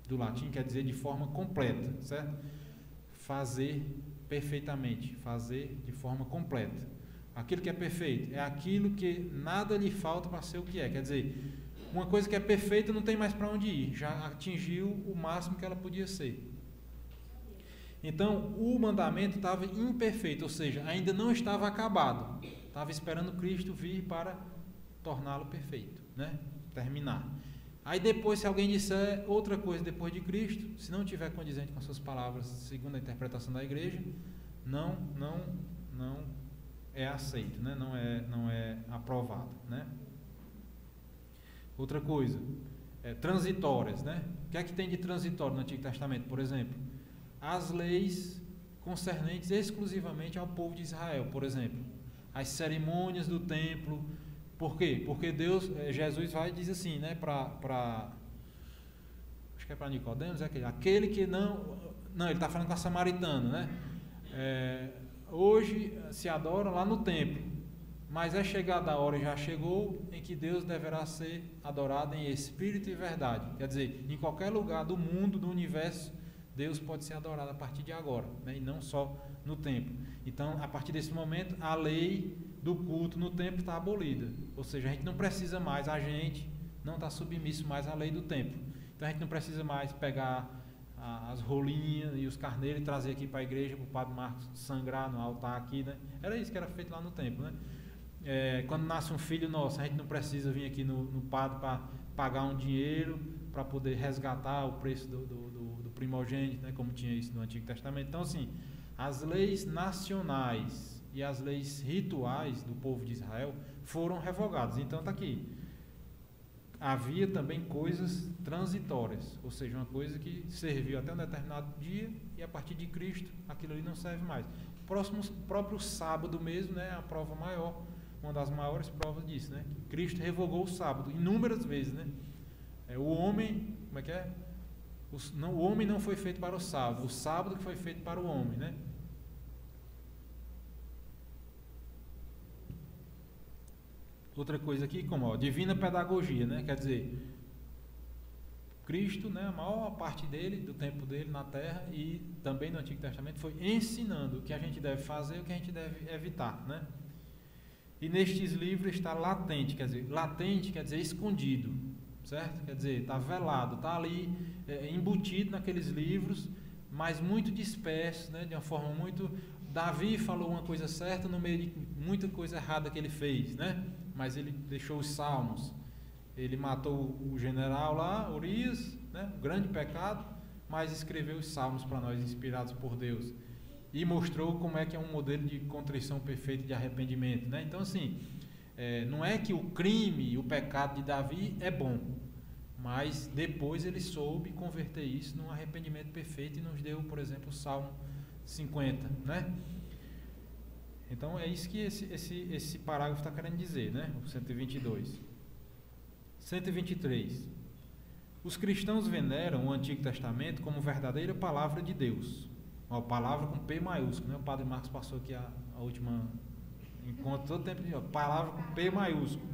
do latim quer dizer de forma completa, certo? Fazer perfeitamente, fazer de forma completa. Aquilo que é perfeito é aquilo que nada lhe falta para ser o que é. Quer dizer, uma coisa que é perfeita não tem mais para onde ir, já atingiu o máximo que ela podia ser. Então, o mandamento estava imperfeito, ou seja, ainda não estava acabado. Estava esperando Cristo vir para torná-lo perfeito, né? Terminar. Aí depois, se alguém disser outra coisa depois de Cristo, se não tiver condizente com as suas palavras, segundo a interpretação da igreja, não é aceito, né? Não é aprovado, né? Outra coisa, transitórias, né? O que é que tem de transitório no Antigo Testamento, por exemplo? As leis concernentes exclusivamente ao povo de Israel, por exemplo. As cerimônias do templo. Por quê? Porque Jesus vai e diz assim, né? Acho que é para Nicodemos, aquele que não, ele está falando com a samaritana, né? Hoje se adora lá no templo, mas é chegada a hora, já chegou, em que Deus deverá ser adorado em espírito e verdade. Quer dizer, em qualquer lugar do mundo, do universo, Deus pode ser adorado a partir de agora, né? E não só no templo. Então, a partir desse momento, a lei do culto no templo está abolida. Ou seja, a gente não precisa mais, a gente não está submisso mais à lei do templo. Então, a gente não precisa mais pegar as rolinhas e os carneiros e trazer aqui para a igreja, para o Padre Marcos sangrar no altar aqui, né? Era isso que era feito lá no templo, né? Quando nasce um filho nosso, a gente não precisa vir aqui no padre para pagar um dinheiro para poder resgatar o preço do primogênito, né? Como tinha isso no Antigo Testamento. Então, assim, as leis nacionais e as leis rituais do povo de Israel foram revogadas. Então está aqui. Havia também coisas transitórias, ou seja, uma coisa que serviu até um determinado dia e a partir de Cristo aquilo ali não serve mais. O próprio sábado mesmo, né, é a prova maior, uma das maiores provas disso, né? Cristo revogou o sábado inúmeras vezes, né? O homem, como é que é? O homem não foi feito para o sábado que foi feito para o homem, né? Outra coisa aqui, como divina pedagogia, né? Quer dizer, Cristo, né, a maior parte dele, do tempo dele na Terra e também no Antigo Testamento, foi ensinando o que a gente deve fazer e o que a gente deve evitar, né? E nestes livros está latente quer dizer escondido, certo? Quer dizer, está velado, está ali embutido naqueles livros, mas muito disperso, né? De uma forma muito... Davi falou uma coisa certa no meio de muita coisa errada que ele fez, né? Mas ele deixou os salmos, ele matou o general lá, Urias, né? Grande pecado, mas escreveu os salmos para nós, inspirados por Deus, e mostrou como é que é um modelo de contrição perfeita e de arrependimento, né? Então, assim, não é que o crime, o pecado de Davi é bom, mas depois ele soube converter isso num arrependimento perfeito e nos deu, por exemplo, o Salmo 50, né? Então é isso que esse parágrafo está querendo dizer, né? O 122. 123. Os cristãos veneram o Antigo Testamento como verdadeira palavra de Deus. Uma palavra com P maiúsculo, né? O Padre Marcos passou aqui a última encontro todo tempo de palavra com P maiúsculo.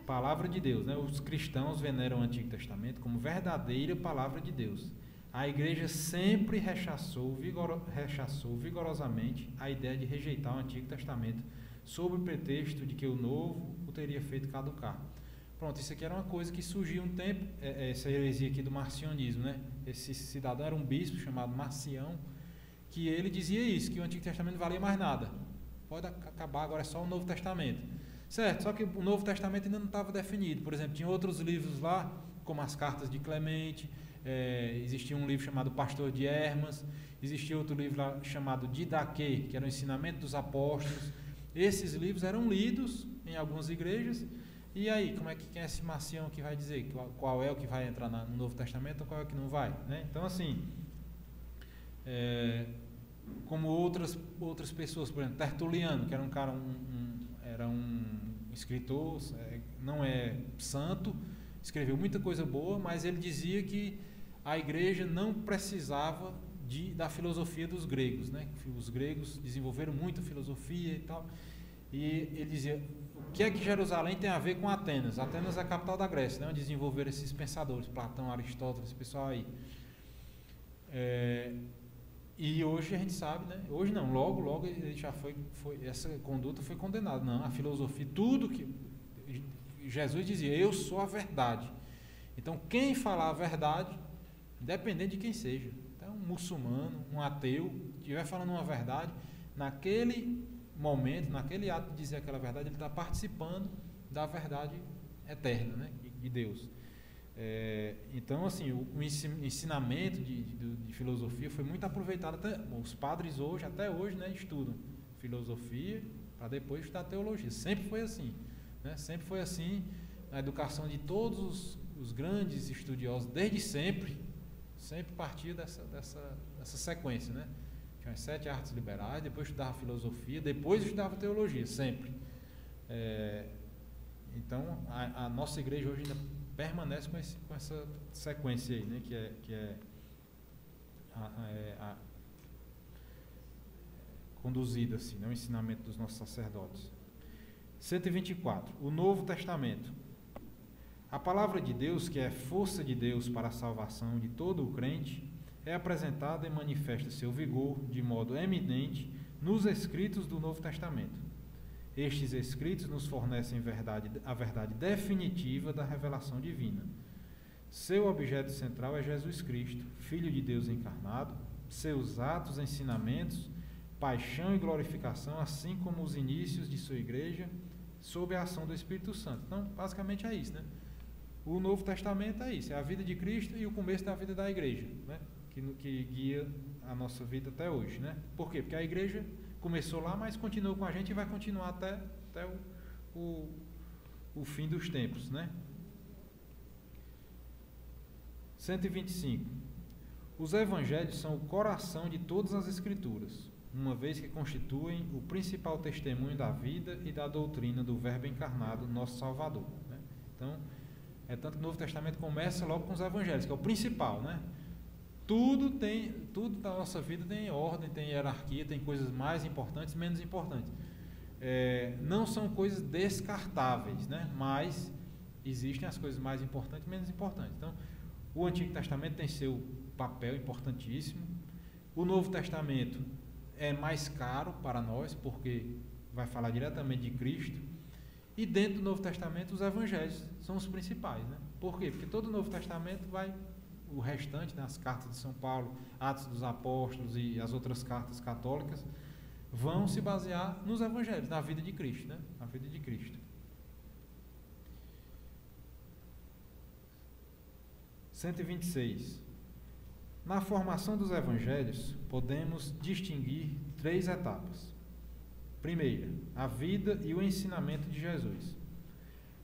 Palavra de Deus, né? Os cristãos veneram o Antigo Testamento como verdadeira palavra de Deus. A igreja sempre rechaçou vigorosamente a ideia de rejeitar o Antigo Testamento sob o pretexto de que o Novo o teria feito caducar. Pronto, isso aqui era uma coisa que surgiu um tempo, essa heresia aqui do marcionismo, né? Esse cidadão era um bispo chamado Marcião, que ele dizia isso, que o Antigo Testamento não valia mais nada. Pode acabar, agora é só o Novo Testamento. Certo, só que o Novo Testamento ainda não estava definido. Por exemplo, tinha outros livros lá, como as cartas de Clemente, existia um livro chamado Pastor de Hermas, existia outro livro lá chamado Didaquê, que era o Ensinamento dos Apóstolos. Esses livros eram lidos em algumas igrejas. E aí, quem é esse Marcião que vai dizer qual é o que vai entrar no Novo Testamento ou qual é o que não vai, né? Então, assim, como outras pessoas, por exemplo, Tertuliano, que era um cara, era um escritor, não é santo, escreveu muita coisa boa, mas ele dizia que a igreja não precisava da filosofia dos gregos, né? Os gregos desenvolveram muita filosofia e tal, e ele dizia: o que é que Jerusalém tem a ver com Atenas? Atenas é a capital da Grécia, né? Onde desenvolveram esses pensadores, Platão, Aristóteles, esse pessoal aí. E hoje a gente sabe, né? Hoje não, logo ele já essa conduta foi condenada. Não, a filosofia, tudo que Jesus dizia: eu sou a verdade. Então, quem falar a verdade, independente de quem seja, então, um muçulmano, um ateu, estiver falando uma verdade, naquele momento, naquele ato de dizer aquela verdade, ele está participando da verdade eterna, né, de Deus. Então, assim, o ensinamento de filosofia foi muito aproveitado. Os padres hoje, até hoje, né, estudam filosofia para depois estudar teologia. Sempre foi assim, né? Sempre foi assim na educação de todos os grandes estudiosos, desde sempre partia dessa sequência, né? Tinha as 7 artes liberais, depois estudava filosofia, depois estudava teologia, sempre. Então, a nossa igreja hoje ainda permanece com essa sequência aí, né? Que é conduzida assim, né? O ensinamento dos nossos sacerdotes. 124. O Novo Testamento. A palavra de Deus, que é força de Deus para a salvação de todo o crente, é apresentada e manifesta seu vigor de modo eminente nos escritos do Novo Testamento. Estes escritos nos fornecem a verdade definitiva da revelação divina. Seu objeto central é Jesus Cristo, Filho de Deus encarnado, seus atos, ensinamentos, paixão e glorificação, assim como os inícios de sua igreja, sob a ação do Espírito Santo. Então, basicamente é isso, né? O Novo Testamento é isso, é a vida de Cristo e o começo da vida da igreja, né? Que guia a nossa vida até hoje, né? Por quê? Porque a igreja começou lá, mas continuou com a gente e vai continuar até o fim dos tempos, né? 125. Os evangelhos são o coração de todas as escrituras, uma vez que constituem o principal testemunho da vida e da doutrina do Verbo encarnado, nosso Salvador, né? Então, tanto que o Novo Testamento começa logo com os evangelhos, que é o principal, né? Tudo da nossa vida tem ordem, tem hierarquia, tem coisas mais importantes, menos importantes. Não são coisas descartáveis, né? Mas existem as coisas mais importantes e menos importantes. Então, o Antigo Testamento tem seu papel importantíssimo. O Novo Testamento é mais caro para nós, porque vai falar diretamente de Cristo. E dentro do Novo Testamento, os evangelhos são os principais, né? Por quê? Porque todo o Novo Testamento o restante, né, as cartas de São Paulo, Atos dos Apóstolos e as outras cartas católicas, vão se basear nos evangelhos, na vida de Cristo, né? Na vida de Cristo. 126. Na formação dos evangelhos, podemos distinguir 3 etapas. Primeira, a vida e o ensinamento de Jesus.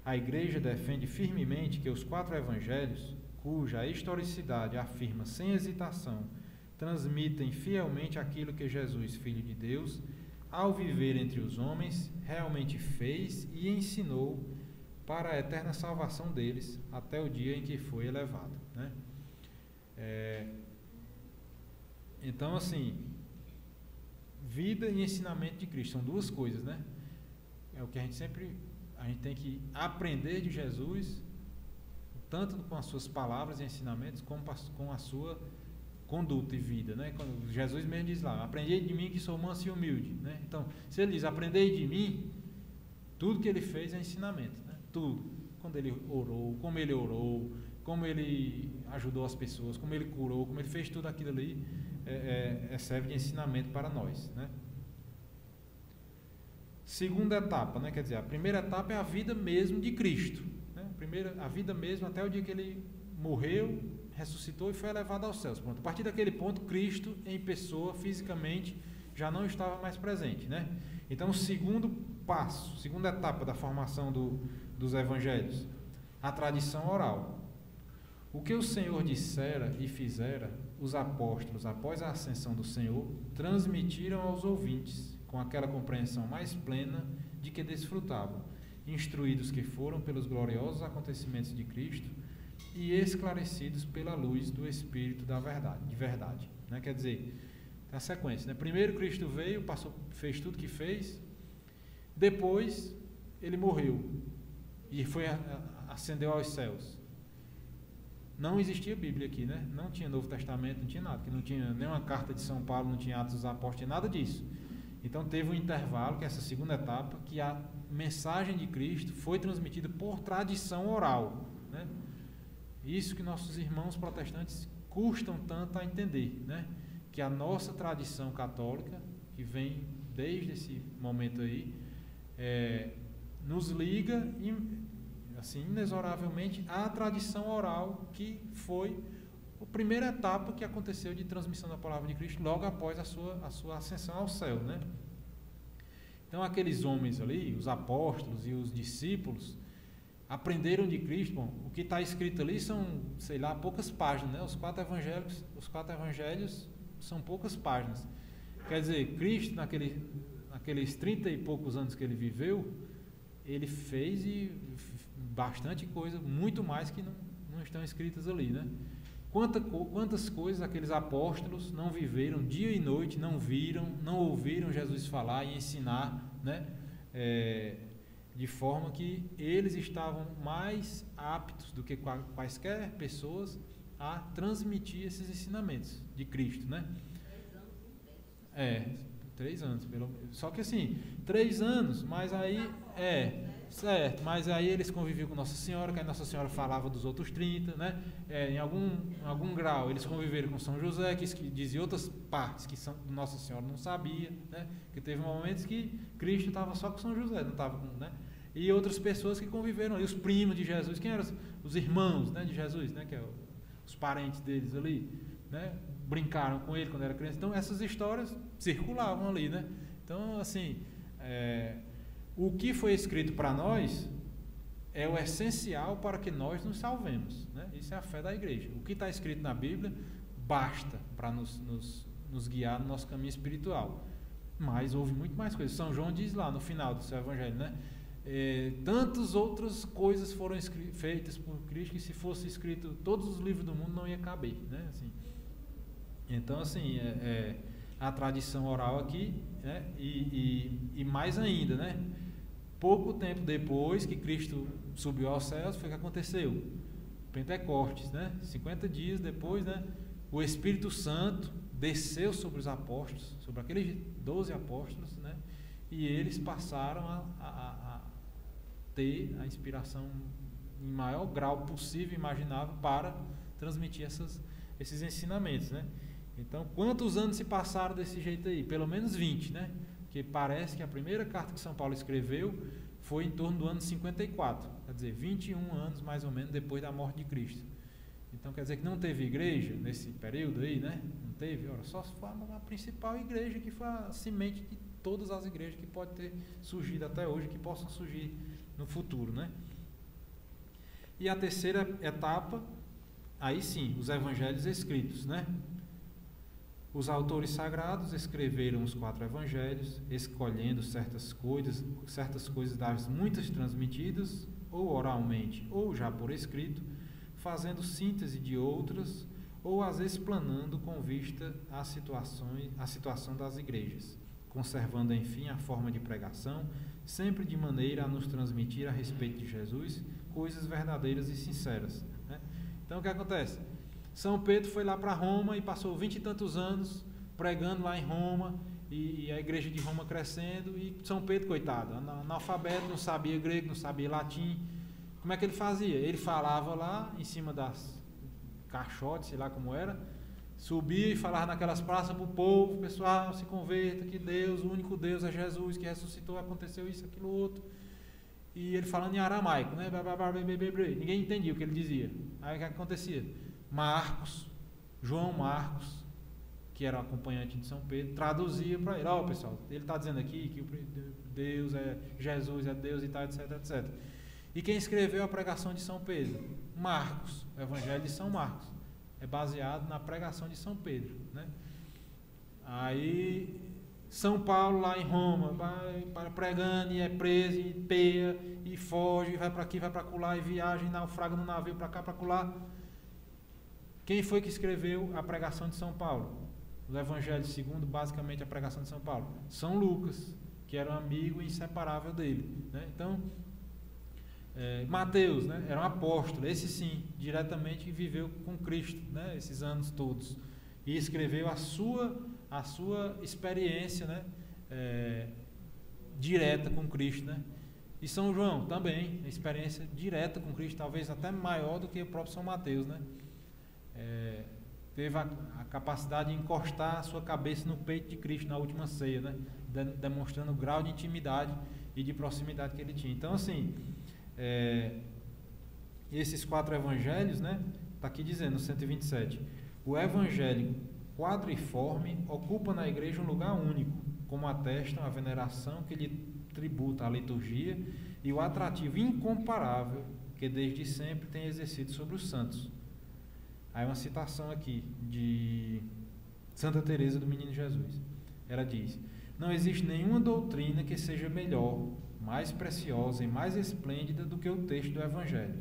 A Igreja defende firmemente que os 4 evangelhos, cuja historicidade afirma sem hesitação, transmitem fielmente aquilo que Jesus, Filho de Deus, ao viver entre os homens, realmente fez e ensinou para a eterna salvação deles, até o dia em que foi elevado, né? Então, assim, vida e ensinamento de Cristo são 2 coisas, né? É o que a gente tem que aprender de Jesus, tanto com as suas palavras e ensinamentos, como com a sua conduta e vida, né? Quando Jesus mesmo diz lá, aprendei de mim que sou manso e humilde, né? Então, se ele diz, aprendei de mim, tudo que ele fez é ensinamento, né? Tudo. Quando ele orou, como ele ajudou as pessoas, como ele curou, como ele fez tudo aquilo ali, serve de ensinamento para nós, né? Segunda etapa, né? Quer dizer, a primeira etapa é a vida mesmo de Cristo, né? A vida mesmo até o dia que ele morreu, ressuscitou e foi elevado aos céus. Pronto. A partir daquele ponto, Cristo em pessoa, fisicamente, já não estava mais presente, né? Então, o segundo passo, segunda etapa da formação dos evangelhos, a tradição oral. O que o Senhor dissera e fizera, os apóstolos, após a ascensão do Senhor, transmitiram aos ouvintes, com aquela compreensão mais plena de que desfrutavam, instruídos que foram pelos gloriosos acontecimentos de Cristo e esclarecidos pela luz do Espírito da verdade, de verdade, né? Quer dizer, a sequência, né? Primeiro Cristo veio, fez tudo que fez, depois ele morreu e ascendeu aos céus. Não existia Bíblia aqui, né? Não tinha Novo Testamento, não tinha nada, que não tinha nenhuma carta de São Paulo, não tinha Atos dos Apóstolos, nada disso. Então teve um intervalo, que é essa segunda etapa, que a mensagem de Cristo foi transmitida por tradição oral, né? Isso que nossos irmãos protestantes custam tanto a entender, né? Que a nossa tradição católica, que vem desde esse momento aí, nos liga assim, inexoravelmente à tradição oral, que foi a primeira etapa que aconteceu de transmissão da palavra de Cristo logo após a sua ascensão ao céu, né? Então aqueles homens ali, os apóstolos e os discípulos, aprenderam de Cristo. Bom, o que está escrito ali são, sei lá, poucas páginas, né? Os quatro evangelhos são poucas páginas. Quer dizer, Cristo, naqueles 30 e poucos anos que ele viveu, ele fez bastante coisa, muito mais que não estão escritas ali, né? Quantas coisas aqueles apóstolos não viveram dia e noite, não viram, não ouviram Jesus falar e ensinar, né? De forma que eles estavam mais aptos do que quaisquer pessoas a transmitir esses ensinamentos de Cristo, né? 3 anos, só que assim, 3 anos, mas aí certo, mas aí eles conviviam com Nossa Senhora, que a Nossa Senhora falava dos outros 30, né? Em algum grau eles conviveram com São José, que dizia outras partes que Nossa Senhora não sabia, né? Que teve momentos que Cristo estava só com São José, não estava com, né? E outras pessoas que conviveram ali, os primos de Jesus, quem eram os irmãos, né, de Jesus, né? Que é os parentes deles ali, né? Brincaram com ele quando era criança. Então essas histórias circulavam ali, né? Então assim, o que foi escrito para nós é o essencial para que nós nos salvemos, né? Isso é a fé da igreja. O que está escrito na Bíblia basta para nos guiar no nosso caminho espiritual. Mas houve muito mais coisas. São João diz lá no final do seu evangelho, né? Tantas outras coisas foram feitas por Cristo que, se fosse escrito todos os livros do mundo, não ia caber, né? Assim, então assim, a tradição oral aqui, né? E mais ainda, né? Pouco tempo depois que Cristo subiu aos céus, foi o que aconteceu? Pentecostes, né? 50 dias depois, né? O Espírito Santo desceu sobre os apóstolos, sobre aqueles 12 apóstolos, né? E eles passaram a ter a inspiração em maior grau possível, imaginável, para transmitir esses ensinamentos, né? Então, quantos anos se passaram desse jeito aí? Pelo menos 20, né? Porque parece que a primeira carta que São Paulo escreveu foi em torno do ano 54, quer dizer, 21 anos mais ou menos depois da morte de Cristo. Então quer dizer que não teve igreja nesse período aí, né? Não teve, ora, só foi a principal igreja, que foi a semente de todas as igrejas que pode ter surgido até hoje, que possam surgir no futuro, né? E a terceira etapa, aí sim, os evangelhos escritos, né? Os autores sagrados escreveram os 4 evangelhos, escolhendo certas coisas das muitas transmitidas, ou oralmente, ou já por escrito, fazendo síntese de outras, ou as explanando com vista à situação das igrejas, conservando, enfim, a forma de pregação, sempre de maneira a nos transmitir a respeito de Jesus coisas verdadeiras e sinceras, né? Então, o que acontece? São Pedro foi lá para Roma e passou 20 e tantos anos pregando lá em Roma, e a igreja de Roma crescendo, e São Pedro, coitado, analfabeto, não sabia grego, não sabia latim. Como é que ele fazia? Ele falava lá em cima das caixotes, sei lá como era, subia e falava naquelas praças para o povo: pessoal, se converta, que Deus, o único Deus é Jesus, que ressuscitou, aconteceu isso, aquilo, outro. E ele falando em aramaico, né? Ninguém entendia o que ele dizia. Aí o que acontecia? João Marcos, que era o acompanhante de São Pedro, traduzia para ele: ó, pessoal, ele está dizendo aqui que Deus é Jesus, é Deus e tal, etc, etc. E quem escreveu a pregação de São Pedro? Marcos, o Evangelho de São Marcos. É baseado na pregação de São Pedro, né? Aí São Paulo lá em Roma, vai pregando e é preso, e peia, e foge, e vai para aqui, vai para acolá, e viaja, e naufraga no navio para cá, para acolá. Quem foi que escreveu a pregação de São Paulo? O Evangelho segundo, basicamente, a pregação de São Paulo? São Lucas, que era um amigo inseparável dele, né? Então, Mateus, né, era um apóstolo, esse sim, diretamente viveu com Cristo, né, esses anos todos, e escreveu a sua experiência, né, direta com Cristo, né? E São João também, experiência direta com Cristo, talvez até maior do que o próprio São Mateus, né? Teve a capacidade de encostar a sua cabeça no peito de Cristo na última ceia, né, demonstrando o grau de intimidade e de proximidade que ele tinha. Então, assim, esses 4 evangelhos, né, está aqui dizendo no 127, o evangelho quadriforme ocupa na igreja um lugar único, como atestam a veneração que lhe tributa a liturgia e o atrativo incomparável que desde sempre tem exercido sobre os santos. Aí uma citação aqui de Santa Teresa do Menino Jesus. Ela diz: não existe nenhuma doutrina que seja melhor, mais preciosa e mais esplêndida do que o texto do Evangelho.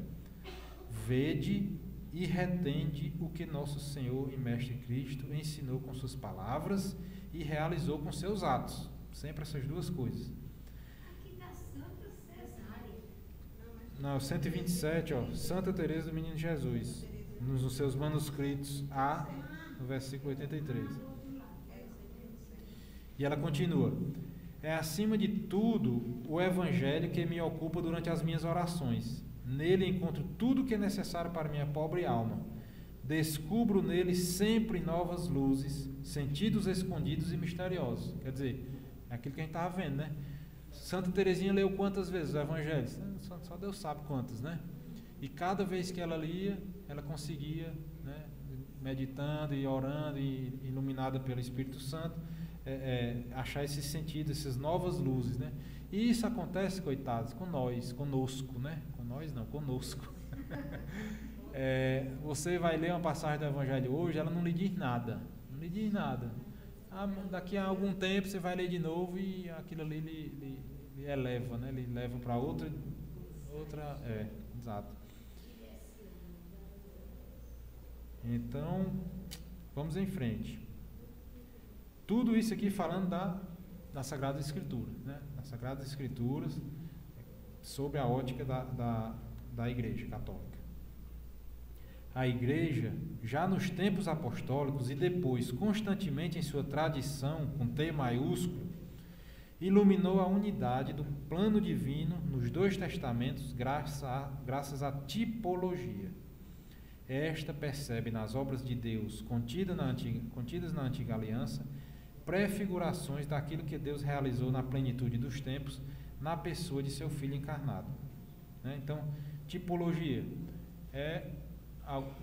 Vede e retende o que nosso Senhor e Mestre Cristo ensinou com suas palavras e realizou com seus atos. Sempre essas duas coisas. Aqui está Santa Cesária. Não, 127, ó, Santa Teresa do Menino Jesus, nos seus manuscritos A, no versículo 83. E ela continua: é acima de tudo o Evangelho que me ocupa durante as minhas orações. Nele encontro tudo o que é necessário para minha pobre alma. Descubro nele sempre novas luzes, sentidos escondidos e misteriosos. Quer dizer, é aquilo que a gente estava vendo, né? Santa Teresinha leu quantas vezes os Evangelhos? Só Deus sabe quantas, né? E cada vez que ela lia, ela conseguia, né, meditando e orando e iluminada pelo Espírito Santo, achar esses sentidos, essas novas luzes, né? E isso acontece, coitados, conosco, né? Com nós não, conosco. Você vai ler uma passagem do Evangelho hoje, ela não lhe diz nada, não lhe diz nada. Daqui a algum tempo você vai ler de novo e aquilo ali lhe eleva, né? Lhe leva para outra, exato. Então, vamos em frente. Tudo isso aqui falando da Sagrada Escritura, né? Das Sagradas Escrituras, sob a ótica da Igreja Católica. A Igreja, já nos tempos apostólicos e depois constantemente em sua tradição, com T maiúsculo, iluminou a unidade do plano divino nos 2 testamentos graças à tipologia. Esta percebe nas obras de Deus contidas na Antiga Aliança prefigurações daquilo que Deus realizou na plenitude dos tempos na pessoa de seu Filho encarnado, né? Então, tipologia é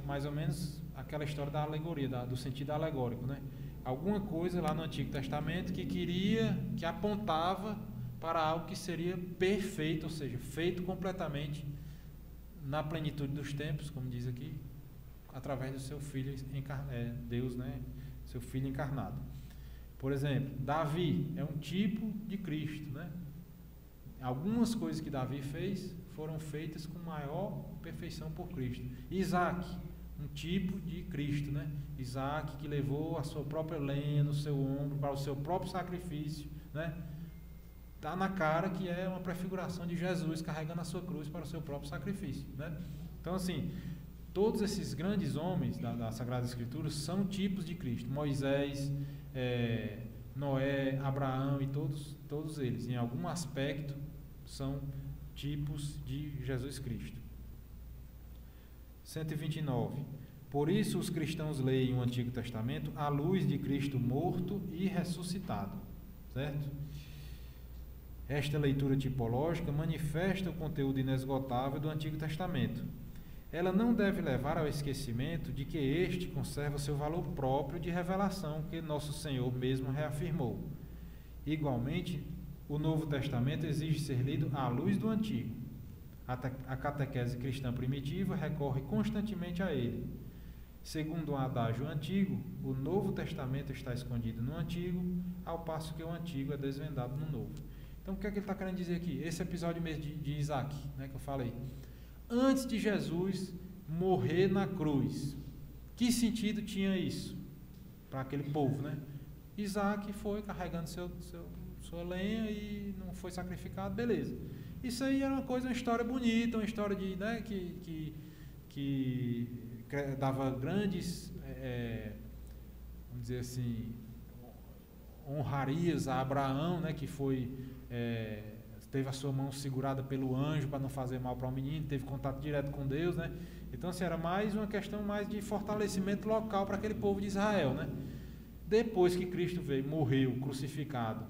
mais ou menos aquela história da alegoria, do sentido alegórico, né? Alguma coisa lá no Antigo Testamento que apontava para algo que seria perfeito, ou seja, feito completamente na plenitude dos tempos, como diz aqui, através do seu Filho Deus, né? Seu Filho encarnado. Por exemplo, Davi é um tipo de Cristo, né? Algumas coisas que Davi fez foram feitas com maior perfeição por Cristo. Isaac, um tipo de Cristo, né? Isaac que levou a sua própria lenha no seu ombro para o seu próprio sacrifício, né? Está na cara que é uma prefiguração de Jesus carregando a sua cruz para o seu próprio sacrifício, né? Então, assim, todos esses grandes homens da Sagrada Escritura são tipos de Cristo. Moisés, Noé, Abraão e todos eles, em algum aspecto, são tipos de Jesus Cristo. 129. Por isso os cristãos leem o Antigo Testamento à luz de Cristo morto e ressuscitado. Certo? Esta leitura tipológica manifesta o conteúdo inesgotável do Antigo Testamento. Ela não deve levar ao esquecimento de que este conserva seu valor próprio de revelação, que nosso Senhor mesmo reafirmou. Igualmente, o Novo Testamento exige ser lido à luz do Antigo. A catequese cristã primitiva recorre constantemente a ele. Segundo um adágio antigo, o Novo Testamento está escondido no Antigo, ao passo que o Antigo é desvendado no Novo. Então, o que é que ele está querendo dizer aqui? Esse episódio mesmo de Isaac, né, que eu falei. Antes de Jesus morrer na cruz, que sentido tinha isso para aquele povo, né? Isaac foi carregando sua lenha e não foi sacrificado, beleza. Isso aí era uma história bonita, uma história de, né, que dava grandes, vamos dizer assim, honrarias a Abraão, né, que foi, teve a sua mão segurada pelo anjo para não fazer mal para o menino, teve contato direto com Deus, né? Então, assim, era mais uma questão mais de fortalecimento local para aquele povo de Israel, né? Depois que Cristo veio, morreu, crucificado,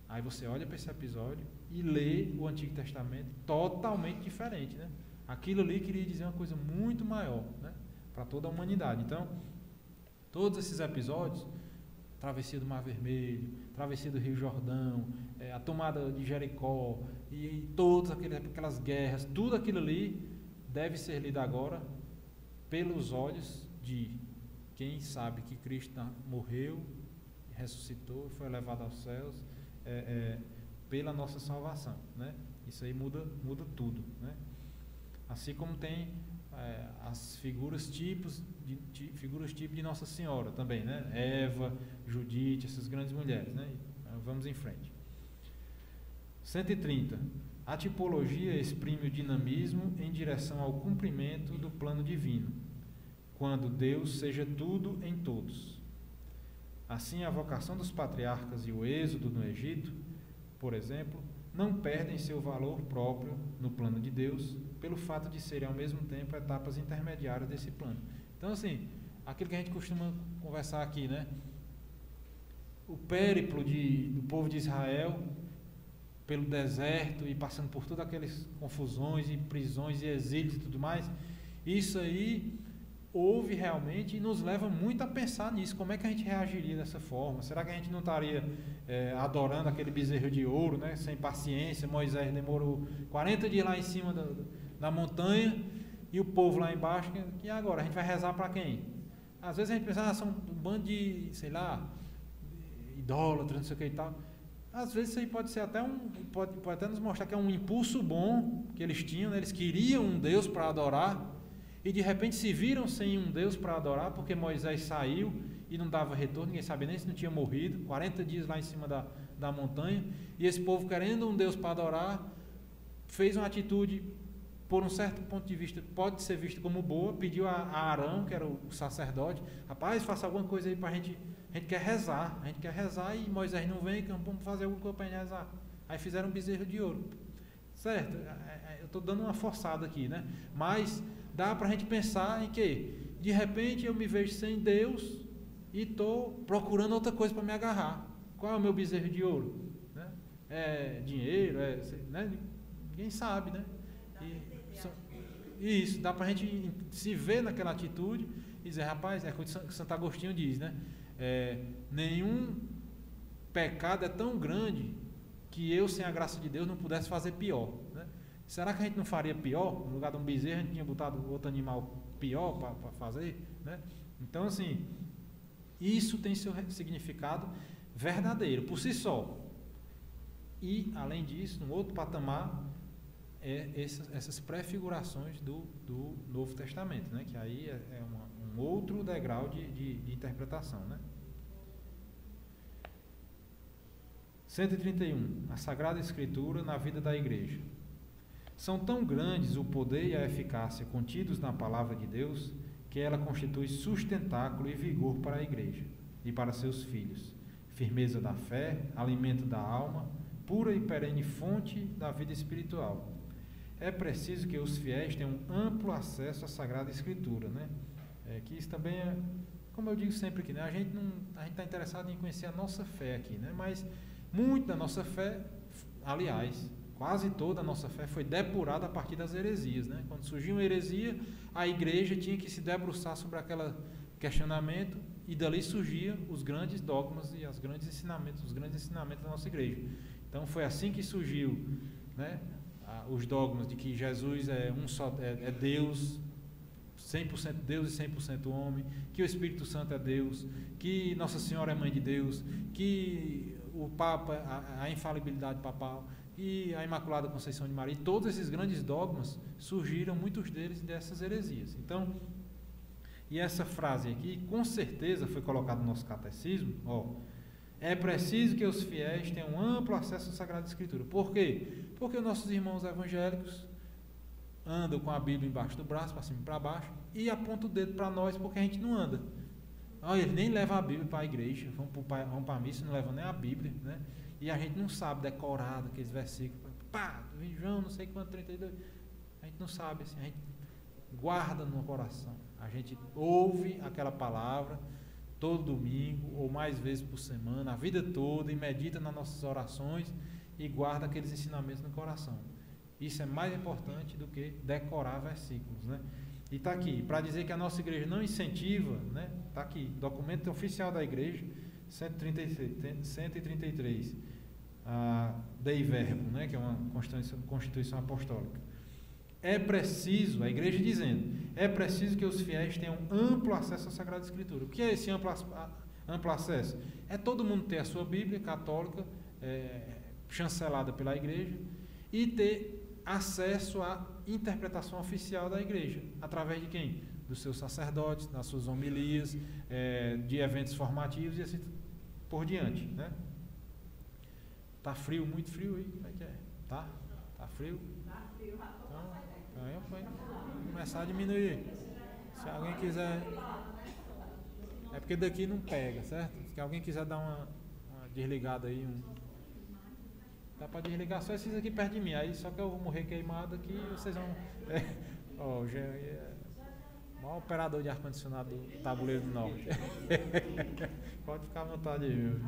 aí você olha para esse episódio e lê o Antigo Testamento totalmente diferente, né? Aquilo ali queria dizer uma coisa muito maior, né, para toda a humanidade. Então, todos esses episódios, travessia do Mar Vermelho, travessia do Rio Jordão, a tomada de Jericó e todas aquelas guerras, tudo aquilo ali deve ser lido agora pelos olhos de quem sabe que Cristo morreu, ressuscitou, foi elevado aos céus, pela nossa salvação, né? Isso aí muda tudo, né? Assim como tem as figuras tipos de Nossa Senhora também, né? Eva, Judite, essas grandes mulheres, né? Vamos em frente. 130. A tipologia exprime o dinamismo em direção ao cumprimento do plano divino, quando Deus seja tudo em todos. Assim, a vocação dos patriarcas e o êxodo no Egito, por exemplo, não perdem seu valor próprio no plano de Deus, pelo fato de serem ao mesmo tempo etapas intermediárias desse plano. Então, assim, aquilo que a gente costuma conversar aqui, né? O périplo do povo de Israel pelo deserto e passando por todas aquelas confusões e prisões e exílios e tudo mais, isso aí houve realmente e nos leva muito a pensar nisso. Como é que a gente reagiria dessa forma? Será que a gente não estaria adorando aquele bezerro de ouro, né? Sem paciência? Moisés demorou 40 dias lá em cima da montanha e o povo lá embaixo, e agora? A gente vai rezar para quem? Às vezes a gente pensa, são um bando de, sei lá, idólatras, não sei o que e tal. Às vezes isso aí pode ser até pode até nos mostrar que é um impulso bom que eles tinham, né? Eles queriam um Deus para adorar e de repente se viram sem um Deus para adorar, porque Moisés saiu e não dava retorno, ninguém sabia nem se não tinha morrido, 40 dias lá em cima da montanha, e esse povo querendo um Deus para adorar, fez uma atitude, por um certo ponto de vista, pode ser vista como boa, pediu a Arão, que era o sacerdote, rapaz, faça alguma coisa aí para a gente quer rezar e Moisés não vem, então vamos fazer alguma coisa para gente rezar. Aí fizeram um bezerro de ouro, certo? Eu estou dando uma forçada aqui, né? Mas dá para a gente pensar em que, de repente, eu me vejo sem Deus e estou procurando outra coisa para me agarrar. Qual é o meu bezerro de ouro? Né? É dinheiro? Né? Ninguém sabe, né? Isso, dá para a gente se ver naquela atitude e dizer, rapaz, é o que Santo Agostinho diz, né? Nenhum pecado é tão grande que eu, sem a graça de Deus, não pudesse fazer pior, né? Será que a gente não faria pior? No lugar de um bezerro, a gente tinha botado outro animal pior para fazer, né? Então, assim, isso tem seu significado verdadeiro, por si só. E, além disso, um outro patamar essas prefigurações do Novo Testamento, né? Que aí é um outro degrau de interpretação, né? 131. A Sagrada Escritura na vida da Igreja. São tão grandes o poder e a eficácia contidos na palavra de Deus, que ela constitui sustentáculo e vigor para a igreja e para seus filhos, firmeza da fé, alimento da alma, pura e perene fonte da vida espiritual. É preciso que os fiéis tenham amplo acesso à Sagrada Escritura, né? Que isso também é, como eu digo sempre aqui, né? A gente está interessado em conhecer a nossa fé aqui, né? Mas muito da nossa fé, aliás, quase toda a nossa fé foi depurada a partir das heresias, né? Quando surgiu uma heresia, a igreja tinha que se debruçar sobre aquele questionamento e dali surgiam os grandes dogmas e os grandes ensinamentos da nossa igreja. Então foi assim que surgiu, né? Os dogmas de que Jesus é Deus, 100% Deus e 100% homem, que o Espírito Santo é Deus, que Nossa Senhora é Mãe de Deus, que o Papa, a infalibilidade papal, e a Imaculada Conceição de Maria, e todos esses grandes dogmas surgiram, muitos deles, dessas heresias. Então, e essa frase aqui, com certeza foi colocada no nosso catecismo, é preciso que os fiéis tenham amplo acesso à Sagrada Escritura. Por quê? Porque os nossos irmãos evangélicos andam com a Bíblia embaixo do braço, para cima e para baixo, e apontam o dedo para nós porque a gente não anda. Eles nem levam a Bíblia para a igreja, vão para a missa, não levam nem a Bíblia, né? E a gente não sabe decorado aqueles versículos, João, não sei quanto, 32, a gente não sabe, assim, a gente guarda no coração, a gente ouve aquela palavra todo domingo, ou mais vezes por semana, a vida toda, e medita nas nossas orações, e guarda aqueles ensinamentos no coração. Isso é mais importante do que decorar versículos, né? E está aqui, para dizer que a nossa igreja não incentiva, né? Está aqui, documento oficial da igreja, 133, Dei Verbum, né? Que é uma constituição apostólica. É preciso, a igreja dizendo, é preciso que os fiéis tenham amplo acesso à Sagrada Escritura. O que é esse amplo acesso? É todo mundo ter a sua Bíblia católica, chancelada pela igreja, e ter acesso à interpretação oficial da igreja. Através de quem? Dos seus sacerdotes, das suas homilias, de eventos formativos e assim por diante, né? Tá frio, muito frio aí? Como é que é? Tá frio? Tá frio, então vai começar a diminuir. Se alguém quiser... É porque daqui não pega, certo? Se alguém quiser dar uma desligada aí, dá para desligar só esses aqui perto de mim. Aí só que eu vou morrer queimado aqui e vocês vão... o maior operador de ar-condicionado do Tabuleiro do Norte. Pode ficar à vontade aí, viu?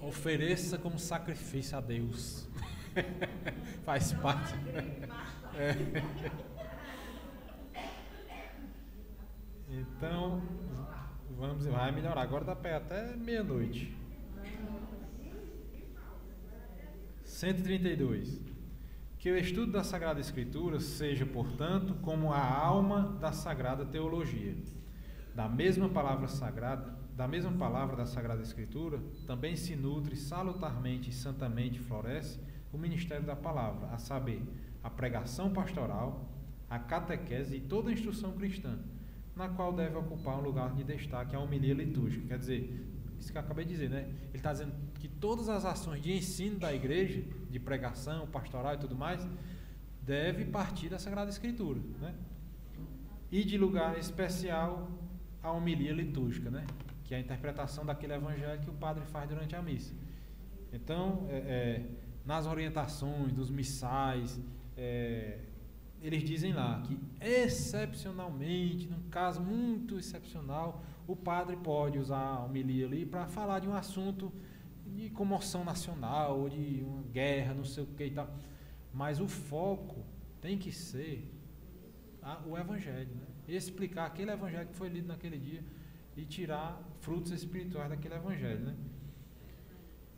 Ofereça como sacrifício a Deus. Faz parte. Então, vai melhorar. Agora dá pé até meia-noite. 132. Que o estudo da Sagrada Escritura seja, portanto, como a alma da Sagrada Teologia. Da mesma palavra da Sagrada Escritura, também se nutre salutarmente e santamente floresce o ministério da palavra, a saber, a pregação pastoral, a catequese e toda a instrução cristã, na qual deve ocupar um lugar de destaque a homilia litúrgica. Quer dizer, isso que eu acabei de dizer, né? Ele está dizendo que todas as ações de ensino da igreja, de pregação, pastoral e tudo mais, deve partir da Sagrada Escritura, né? E de lugar especial a homilia litúrgica, né? Que é a interpretação daquele evangelho que o padre faz durante a missa. Então, nas orientações dos missais, eles dizem lá que excepcionalmente, num caso muito excepcional, o padre pode usar a homilia ali para falar de um assunto de comoção nacional, ou de uma guerra, não sei o que e tal. Mas o foco tem que ser o evangelho, né? Explicar aquele evangelho que foi lido naquele dia e tirar frutos espirituais daquele evangelho, né?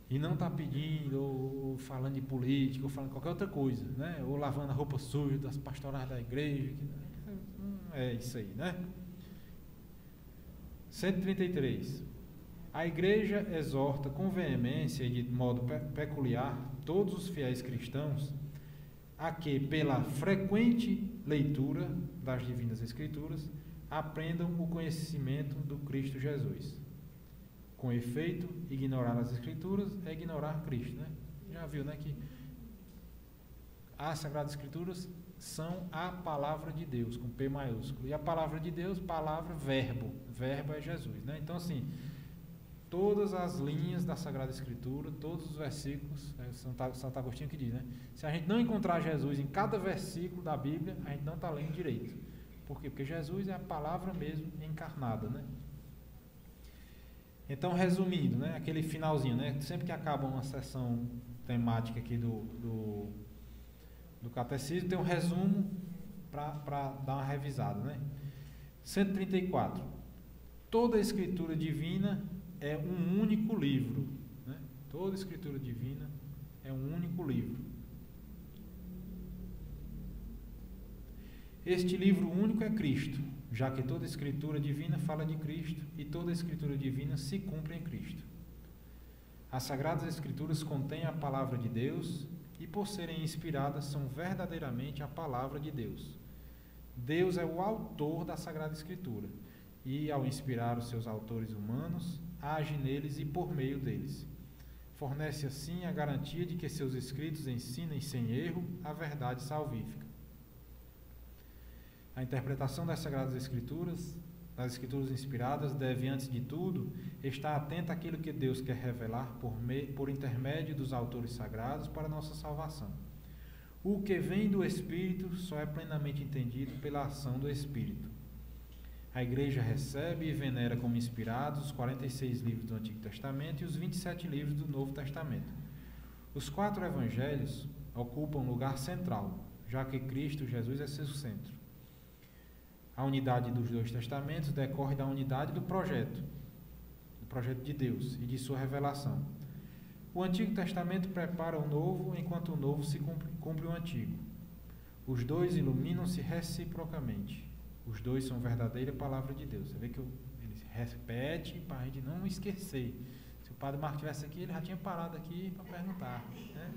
E não está pedindo, ou falando de política, ou falando de qualquer outra coisa, né? Ou lavando a roupa suja das pastorais da igreja. É isso aí, né? 133. A igreja exorta com veemência e de modo peculiar todos os fiéis cristãos a que, pela frequente leitura das Divinas Escrituras, aprendam o conhecimento do Cristo Jesus. Com efeito, ignorar as Escrituras é ignorar Cristo, né? Já viu, né, que as Sagradas Escrituras são a palavra de Deus, com P maiúsculo. E a palavra de Deus, palavra, verbo. Verbo é Jesus, né? Então, assim, todas as linhas da Sagrada Escritura, todos os versículos, é Santo Agostinho que diz, né? Se a gente não encontrar Jesus em cada versículo da Bíblia, a gente não está lendo direito. Por quê? Porque Jesus é a palavra mesmo encarnada, né? Então, resumindo, né, aquele finalzinho, né, sempre que acaba uma sessão temática aqui do catecismo, tem um resumo para dar uma revisada, né? 134. Toda a escritura divina é um único livro, né? Toda a escritura divina é um único livro. Este livro único é Cristo, já que toda a escritura divina fala de Cristo e toda a escritura divina se cumpre em Cristo. As Sagradas Escrituras contêm a palavra de Deus e, por serem inspiradas, são verdadeiramente a palavra de Deus. Deus é o autor da Sagrada Escritura e, ao inspirar os seus autores humanos, age neles e por meio deles. Fornece assim a garantia de que seus escritos ensinem sem erro a verdade salvífica. A interpretação das Sagradas Escrituras, das Escrituras inspiradas, deve, antes de tudo, estar atenta àquilo que Deus quer revelar por intermédio dos autores sagrados para a nossa salvação. O que vem do Espírito só é plenamente entendido pela ação do Espírito. A Igreja recebe e venera como inspirados os 46 livros do Antigo Testamento e os 27 livros do Novo Testamento. Os 4 Evangelhos ocupam um lugar central, já que Cristo Jesus é seu centro. A unidade dos 2 testamentos decorre da unidade do projeto de Deus e de sua revelação. O Antigo Testamento prepara o Novo, enquanto o Novo se cumpre o Antigo. Os 2 iluminam-se reciprocamente. Os 2 são verdadeira palavra de Deus. Você vê que ele repete para a gente não esquecer. Se o Padre Marcos estivesse aqui, ele já tinha parado aqui para perguntar, né?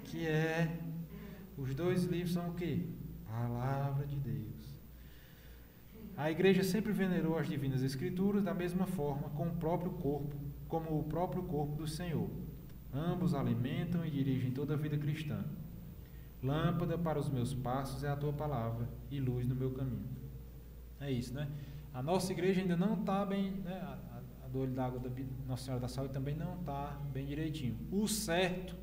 Que é, os 2 livros são o quê? Palavra de Deus. A Igreja sempre venerou as Divinas Escrituras da mesma forma, como o próprio corpo do Senhor. Ambos alimentam e dirigem toda a vida cristã. Lâmpada para os meus passos é a tua palavra e luz no meu caminho. É isso, né? A nossa igreja ainda não está bem, né? A do olho d'água da Nossa Senhora da Saúde também não está bem direitinho. O certo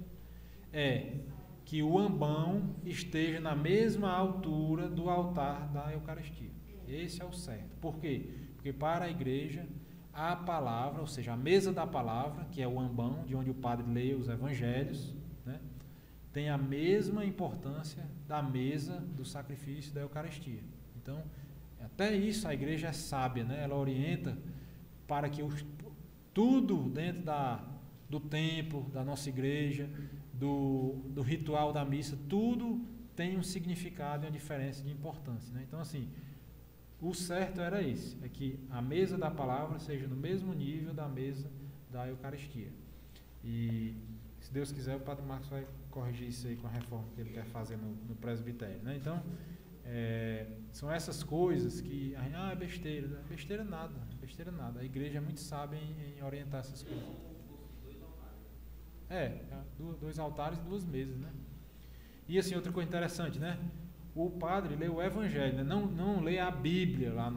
é que o ambão esteja na mesma altura do altar da Eucaristia. Esse é o certo. Por quê? Porque para a igreja, a palavra, ou seja, a mesa da palavra, que é o ambão, de onde o padre lê os evangelhos, né, tem a mesma importância da mesa do sacrifício da Eucaristia. Então, até isso a igreja é sábia, né? Ela orienta para que tudo dentro do templo, da nossa igreja, do ritual da missa, tudo tem um significado e uma diferença de importância, né? Então, assim, o certo era esse, é que a mesa da palavra seja no mesmo nível da mesa da Eucaristia. E, se Deus quiser, o Padre Marcos vai corrigir isso aí com a reforma que ele quer fazer no presbitério, né? Então, são essas coisas que, é besteira. Besteira nada. A igreja é muito sábia em orientar essas coisas. 2 altares e 2 mesas, né? E assim, outra coisa interessante, né? O padre lê o Evangelho, né? Não lê a Bíblia lá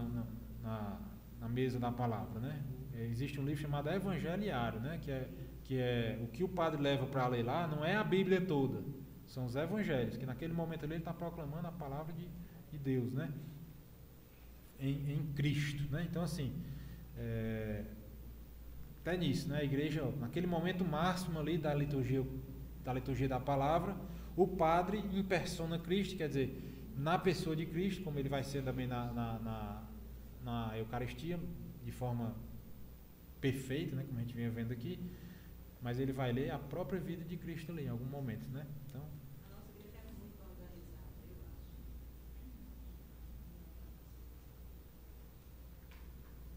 na mesa da palavra, né? Existe um livro chamado Evangeliário, né? Que é o que o padre leva para ler lá, não é a Bíblia toda, são os Evangelhos, que naquele momento ali ele está proclamando a palavra de Deus, né? Em Cristo, né? Então, assim, até nisso, né? A igreja, naquele momento máximo ali da liturgia da palavra, o padre em persona Cristo, quer dizer, na pessoa de Cristo, como ele vai ser também na Eucaristia, de forma perfeita, né, como a gente vinha vendo aqui, mas ele vai ler a própria vida de Cristo ali, em algum momento, né? Então, a nossa igreja é muito organizada, eu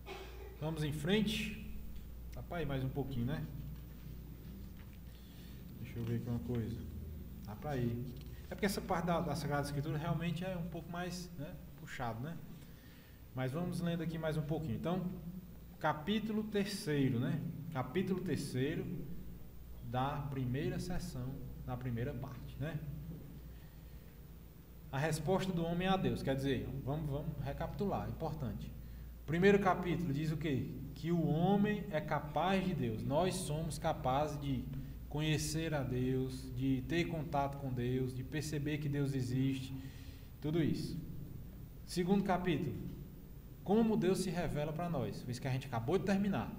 acho. Vamos em frente. Dá para ir mais um pouquinho, né? Deixa eu ver aqui uma coisa. Dá para ir. É porque essa parte da Sagrada Escritura realmente é um pouco mais, né, puxado, né? Mas vamos lendo aqui mais um pouquinho. Então, capítulo 3, né? capítulo 3 da primeira sessão, da primeira parte, né? A resposta do homem a Deus, quer dizer, vamos recapitular, importante. Primeiro capítulo diz o quê? Que o homem é capaz de Deus. Nós somos capazes de conhecer a Deus, de ter contato com Deus, de perceber que Deus existe, tudo isso. Segundo capítulo, como Deus se revela para nós. Isso que a gente acabou de terminar.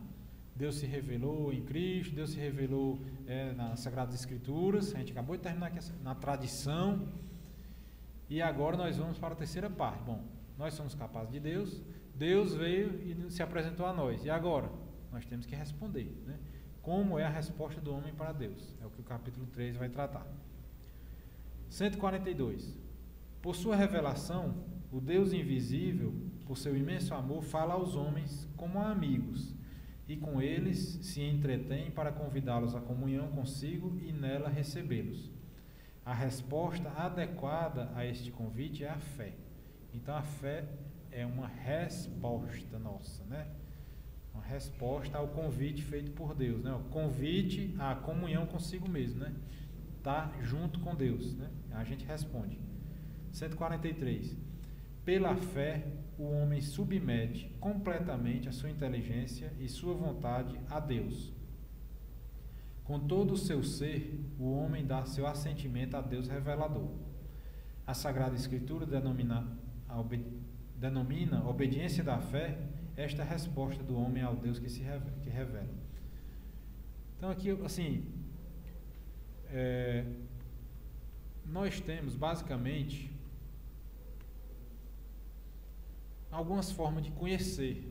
Deus se revelou em Cristo, Deus se revelou nas Sagradas Escrituras, a gente acabou de terminar aqui na tradição. E agora nós vamos para a terceira parte. Bom, nós somos capazes de Deus, Deus veio e se apresentou a nós. E agora? Nós temos que responder, né? Como é a resposta do homem para Deus? É o que o capítulo 3 vai tratar. 142. Por sua revelação, o Deus invisível, por seu imenso amor, fala aos homens como a amigos, e com eles se entretém para convidá-los à comunhão consigo e nela recebê-los. A resposta adequada a este convite é a fé. Então a fé é uma resposta nossa, né? Uma resposta ao convite feito por Deus, né? O convite à comunhão consigo mesmo, né? Tá junto com Deus, né? A gente responde. 143. Pela fé, o homem submete completamente a sua inteligência e sua vontade a Deus. Com todo o seu ser, o homem dá seu assentimento a Deus revelador. A Sagrada Escritura denomina obediência da fé esta resposta do homem ao Deus que revela. Então aqui, assim, nós temos basicamente algumas formas de conhecer.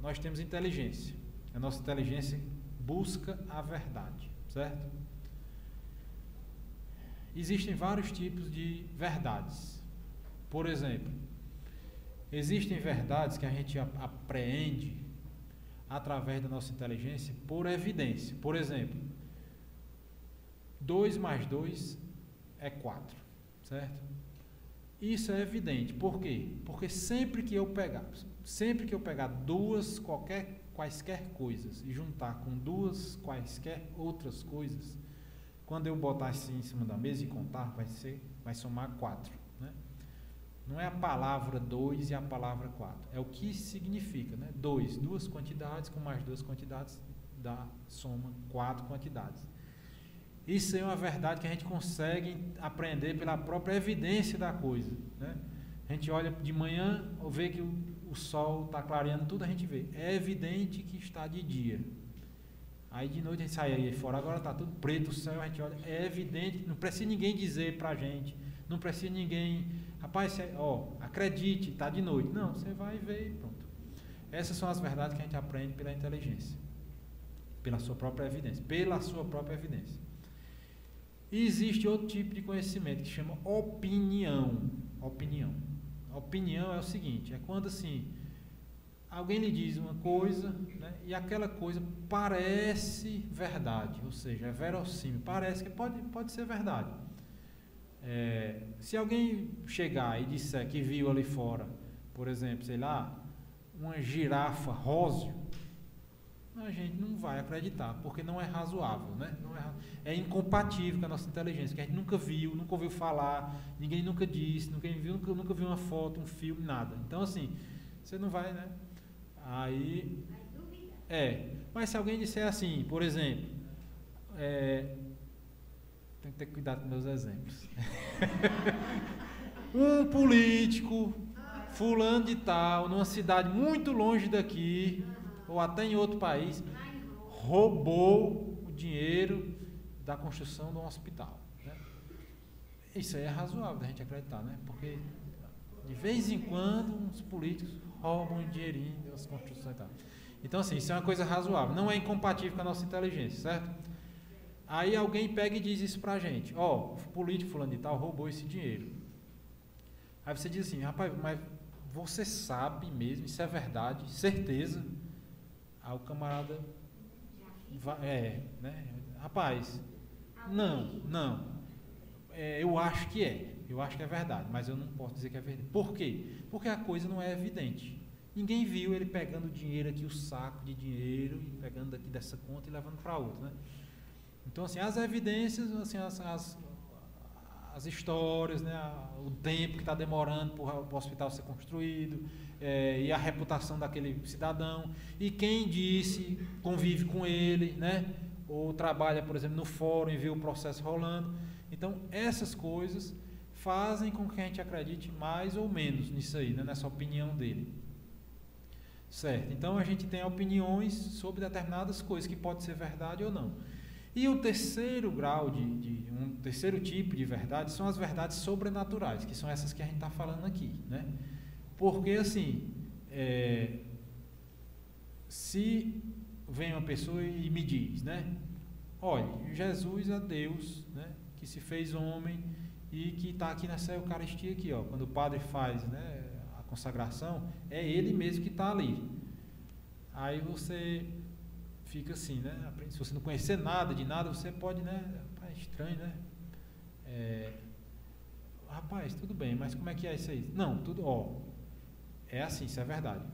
Nós temos inteligência. A nossa inteligência busca a verdade, certo? Existem vários tipos de verdades. Por exemplo, existem verdades que a gente apreende através da nossa inteligência por evidência. Por exemplo, 2 mais 2 é 4, certo? Isso é evidente. Por quê? Porque sempre que eu pegar quaisquer coisas e juntar com duas quaisquer outras coisas, quando eu botar assim em cima da mesa e contar, vai somar 4, né? Não é a palavra 2 e a palavra 4, é o que significa, né? 2, duas quantidades com mais duas quantidades dá soma 4 quantidades. Isso é uma verdade que a gente consegue aprender pela própria evidência da coisa, né? A gente olha de manhã, vê que o sol está clareando tudo, a gente vê. É evidente que está de dia. Aí de noite a gente sai aí fora, agora está tudo preto o céu, a gente olha, é evidente, não precisa ninguém dizer para a gente, não precisa ninguém, rapaz, acredite, está de noite. Não, você vai ver e pronto. Essas são as verdades que a gente aprende pela inteligência, pela sua própria evidência, E existe outro tipo de conhecimento que chama opinião. Opinião é o seguinte, é quando assim, alguém lhe diz uma coisa, né, e aquela coisa parece verdade, ou seja, é verossímil, parece que pode ser verdade. Se alguém chegar e disser que viu ali fora, por exemplo, sei lá, uma girafa róseo, a gente não vai acreditar, porque não é razoável, né? É incompatível com a nossa inteligência, que a gente nunca ouviu falar, ninguém nunca disse, nunca viu uma foto, um filme, nada. Então, assim, você não vai, né? Mas se alguém disser assim, por exemplo, tem que ter cuidado com meus exemplos. Um político, fulano de tal, numa cidade muito longe daqui, ou até em outro país, roubou o dinheiro da construção de um hospital, né? Isso aí é razoável da gente acreditar, né? Porque de vez em quando os políticos roubam um dinheirinho das construções e tal. Então assim, isso é uma coisa razoável, não é incompatível com a nossa inteligência, certo? Aí alguém pega e diz isso pra gente, o político fulano de tal roubou esse dinheiro. Aí você diz assim, rapaz, mas você sabe mesmo, isso é verdade, certeza? Aí o camarada vai, né? Rapaz, não, eu acho que é verdade, mas eu não posso dizer que é verdade. Por quê? Porque a coisa não é evidente. ninguém viu ele pegando dinheiro aqui, o saco de dinheiro, e pegando daqui dessa conta e levando para outra, né? Então, assim, as evidências, assim, as histórias, né, o tempo que está demorando para o hospital ser construído, e a reputação daquele cidadão, e quem disse, convive com ele, né, ou trabalha, por exemplo, no fórum e vê o processo rolando. Então, essas coisas fazem com que a gente acredite mais ou menos nisso aí, né, nessa opinião dele. Certo? Então, a gente tem opiniões sobre determinadas coisas, que pode ser verdade ou não. E o terceiro grau, um terceiro tipo de verdade, são as verdades sobrenaturais, que são essas que a gente está falando aqui, né? Porque, assim, se vem uma pessoa e me diz, né? Olha, Jesus é Deus, né? Que se fez homem e que está aqui nessa Eucaristia aqui, ó. Quando o padre faz, né, a consagração, é ele mesmo que está ali. Aí você fica assim, né? Se você não conhecer nada de nada, você pode, né? É estranho, né? Rapaz, tudo bem, mas como é que é isso aí? Não, tudo, é assim, isso é verdade.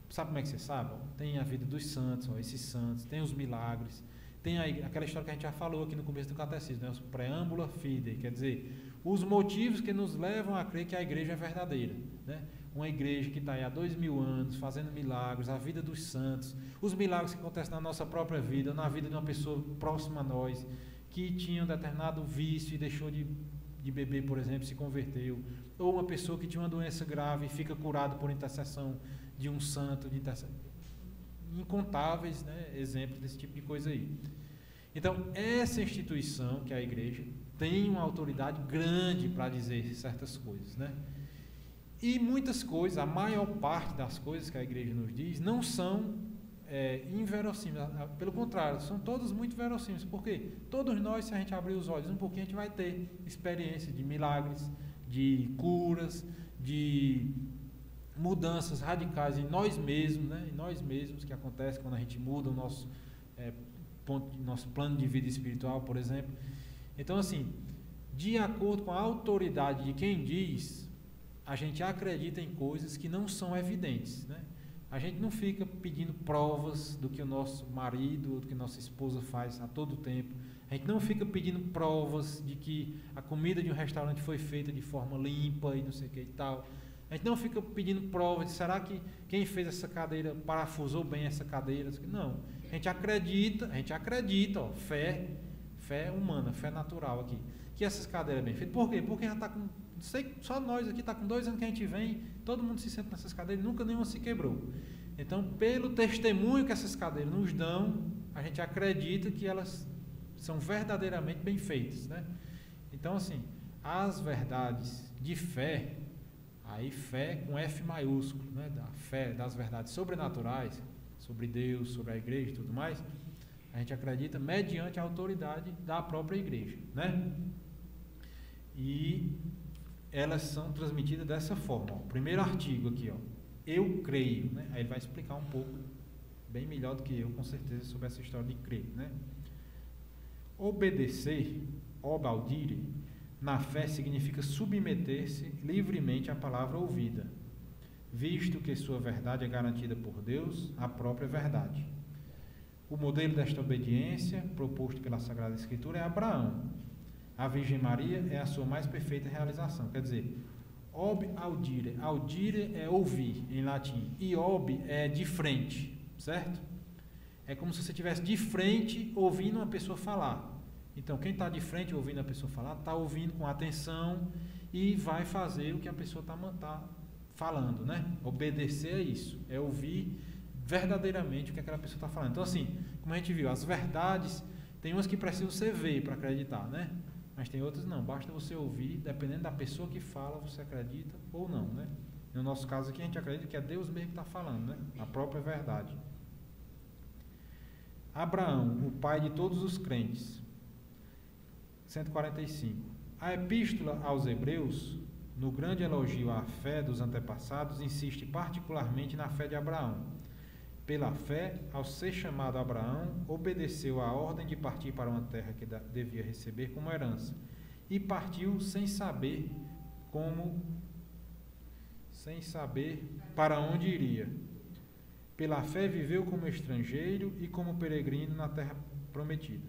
Sabe como é que você sabe? Tem a vida dos santos, esses santos, tem os milagres, tem aquela história que a gente já falou aqui no começo do catecismo, né? Os preâmbula fidei, quer dizer, os motivos que nos levam a crer que a igreja é verdadeira, né? Uma igreja que está aí há 2000 anos, fazendo milagres, a vida dos santos, os milagres que acontecem na nossa própria vida, na vida de uma pessoa próxima a nós, que tinha um determinado vício e deixou de beber, por exemplo, se converteu, ou uma pessoa que tinha uma doença grave e fica curada por intercessão de um santo, incontáveis, né, exemplos desse tipo de coisa aí. Então, essa instituição, que é a igreja, tem uma autoridade grande para dizer certas coisas, né? E muitas coisas, a maior parte das coisas que a igreja nos diz, não são inverossímeis, pelo contrário, são todas muito verossímeis, porque todos nós, se a gente abrir os olhos um pouquinho, a gente vai ter experiência de milagres, de curas, de mudanças radicais em nós mesmos, né? Em nós mesmos, que acontece quando a gente muda o nosso nosso plano de vida espiritual, por exemplo. Então, assim, de acordo com a autoridade de quem diz, a gente acredita em coisas que não são evidentes, né? A gente não fica pedindo provas do que o nosso marido ou do que nossa esposa faz a todo tempo. A gente não fica pedindo provas de que a comida de um restaurante foi feita de forma limpa e não sei o que e tal. A gente não fica pedindo provas de será que quem fez essa cadeira parafusou bem essa cadeira. Não. A gente acredita, ó, fé humana, fé natural aqui, que essas cadeiras bem feitas. Por quê? Porque já está com, só nós aqui está com 2 anos que a gente vem, todo mundo se senta nessas cadeiras, nunca nenhuma se quebrou. Então, pelo testemunho que essas cadeiras nos dão, a gente acredita que elas são verdadeiramente bem feitas, né? Então, assim, as verdades de fé, aí fé com F maiúsculo, né? Da fé, das verdades sobrenaturais, sobre Deus, sobre a igreja e tudo mais, a gente acredita mediante a autoridade da própria igreja, né? E elas são transmitidas dessa forma. O primeiro artigo aqui, ó, eu creio, né? Aí ele vai explicar um pouco, bem melhor do que eu, com certeza, sobre essa história de crer, né? Obedecer, obaudire, na fé significa submeter-se livremente à palavra ouvida, visto que sua verdade é garantida por Deus, a própria verdade. O modelo desta obediência, proposto pela Sagrada Escritura, é Abraão. A Virgem Maria é a sua mais perfeita realização. Quer dizer, ob audire. Audire é ouvir, em latim. E ob é de frente, certo? É como se você estivesse de frente ouvindo uma pessoa falar. Então, quem está de frente ouvindo a pessoa falar, está ouvindo com atenção e vai fazer o que a pessoa está falando, né? Obedecer é isso, é ouvir verdadeiramente o que aquela pessoa está falando. Então, assim, como a gente viu, as verdades, tem umas que precisam você ver para acreditar, né? Mas tem outras não, basta você ouvir, dependendo da pessoa que fala, você acredita ou não, né? No nosso caso aqui, a gente acredita que é Deus mesmo que está falando, né? A própria verdade. Abraão, o pai de todos os crentes. 145. A epístola aos Hebreus, no grande elogio à fé dos antepassados, insiste particularmente na fé de Abraão. Pela fé, ao ser chamado Abraão, obedeceu à ordem de partir para uma terra que devia receber como herança, e partiu sem saber como sem saber para onde iria. Pela fé viveu como estrangeiro e como peregrino na terra prometida.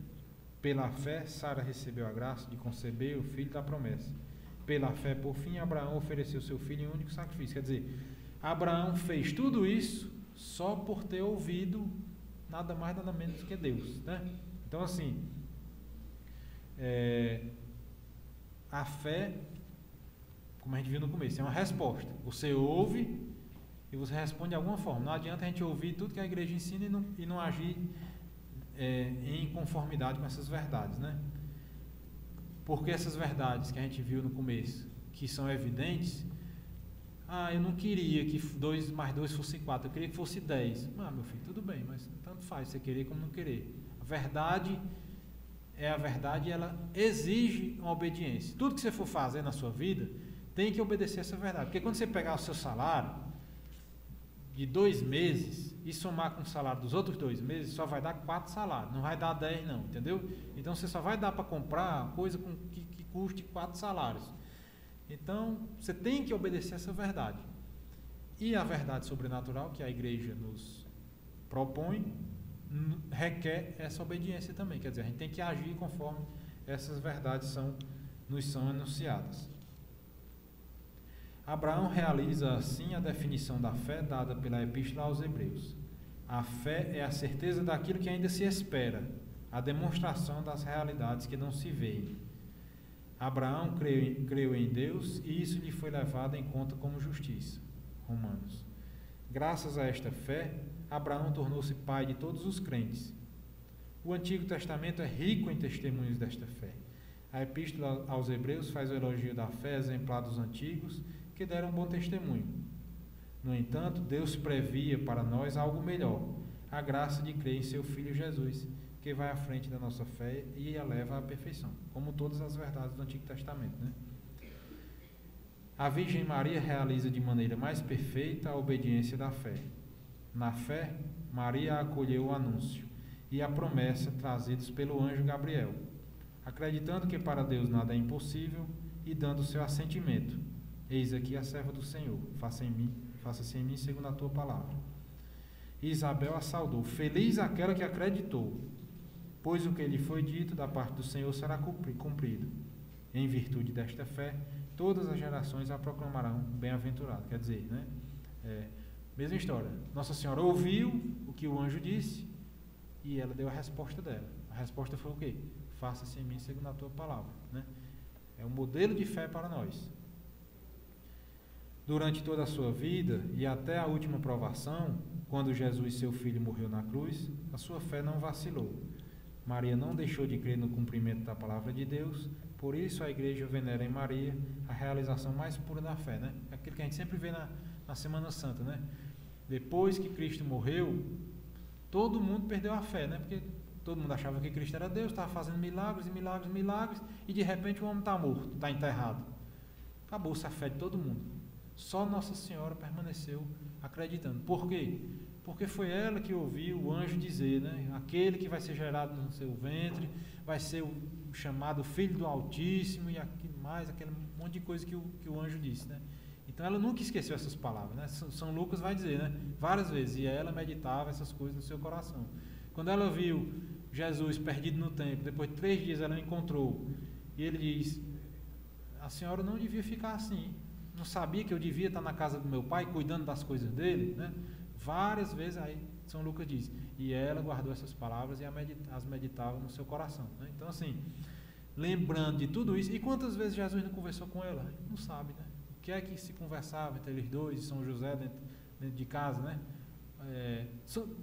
Pela fé, Sara recebeu a graça de conceber o filho da promessa. Pela fé, por fim, Abraão ofereceu seu filho em único sacrifício. Quer dizer, Abraão fez tudo isso só por ter ouvido nada mais, nada menos que Deus, né? Então, assim, a fé, como a gente viu no começo, é uma resposta. Você ouve e você responde de alguma forma. Não adianta a gente ouvir tudo que a igreja ensina e não agir em conformidade com essas verdades, né? Porque essas verdades que a gente viu no começo, que são evidentes, eu não queria que 2 mais 2 fosse 4, eu queria que fosse 10. Meu filho, tudo bem, mas tanto faz, você querer como não querer. A verdade é a verdade e ela exige uma obediência. Tudo que você for fazer na sua vida, tem que obedecer essa verdade. Porque quando você pegar o seu salário de 2 meses e somar com o salário dos outros 2 meses, só vai dar 4 salários, não vai dar 10 não, entendeu? Então você só vai dar para comprar coisa que custe 4 salários. Então você tem que obedecer essa verdade. E a verdade sobrenatural que a igreja nos propõe requer essa obediência também, quer dizer, a gente tem que agir conforme essas verdades nos são anunciadas. Abraão realiza assim a definição da fé dada pela Epístola aos Hebreus. A fé é a certeza daquilo que ainda se espera, a demonstração das realidades que não se veem. Abraão creu em Deus e isso lhe foi levado em conta como justiça. Romanos. Graças a esta fé, Abraão tornou-se pai de todos os crentes. O Antigo Testamento é rico em testemunhos desta fé. A Epístola aos Hebreus faz o elogio da fé exemplar dos antigos, que deram bom testemunho. No entanto, Deus previa para nós algo melhor, a graça de crer em seu Filho Jesus, que vai à frente da nossa fé e a leva à perfeição, como todas as verdades do Antigo Testamento, né? A Virgem Maria realiza de maneira mais perfeita a obediência da fé. Na fé, Maria acolheu o anúncio e a promessa trazidos pelo anjo Gabriel, acreditando que para Deus nada é impossível e dando seu assentimento. Eis aqui a serva do Senhor, faça-se em mim segundo a tua palavra. E Isabel a saudou, feliz aquela que acreditou, pois o que lhe foi dito da parte do Senhor será cumprido. Em virtude desta fé, todas as gerações a proclamarão bem-aventurado. Quer dizer, né? Mesma história. Nossa Senhora ouviu o que o anjo disse e ela deu a resposta dela. A resposta foi o quê? Faça-se em mim segundo a tua palavra, né? É um modelo de fé para nós. Durante toda a sua vida e até a última provação, quando Jesus, seu filho, morreu na cruz, a sua fé não vacilou. Maria não deixou de crer no cumprimento da palavra de Deus, por isso a igreja venera em Maria a realização mais pura da fé, né? Aquilo que a gente sempre vê na Semana Santa, né? Depois que Cristo morreu, todo mundo perdeu a fé, né? Porque todo mundo achava que Cristo era Deus, estava fazendo milagres e milagres e milagres, e de repente o homem está morto, está enterrado. Acabou-se a fé de todo mundo. Só Nossa Senhora permaneceu acreditando. Por quê? Porque foi ela que ouviu o anjo dizer, né? Aquele que vai ser gerado no seu ventre vai ser o chamado Filho do Altíssimo e aquele monte de coisa que o anjo disse, né? Então ela nunca esqueceu essas palavras, né? São Lucas vai dizer, né? Várias vezes, e ela meditava essas coisas no seu coração. Quando ela viu Jesus perdido no templo, depois de 3 dias ela o encontrou, e ele diz: a senhora não devia ficar assim, não sabia que eu devia estar na casa do meu pai, cuidando das coisas dele, né? Várias vezes, aí São Lucas diz, e ela guardou essas palavras e as meditava no seu coração, né? Então assim, lembrando de tudo isso, e quantas vezes Jesus não conversou com ela? A gente não sabe, né? O que é que se conversava entre eles dois, São José dentro de casa, né?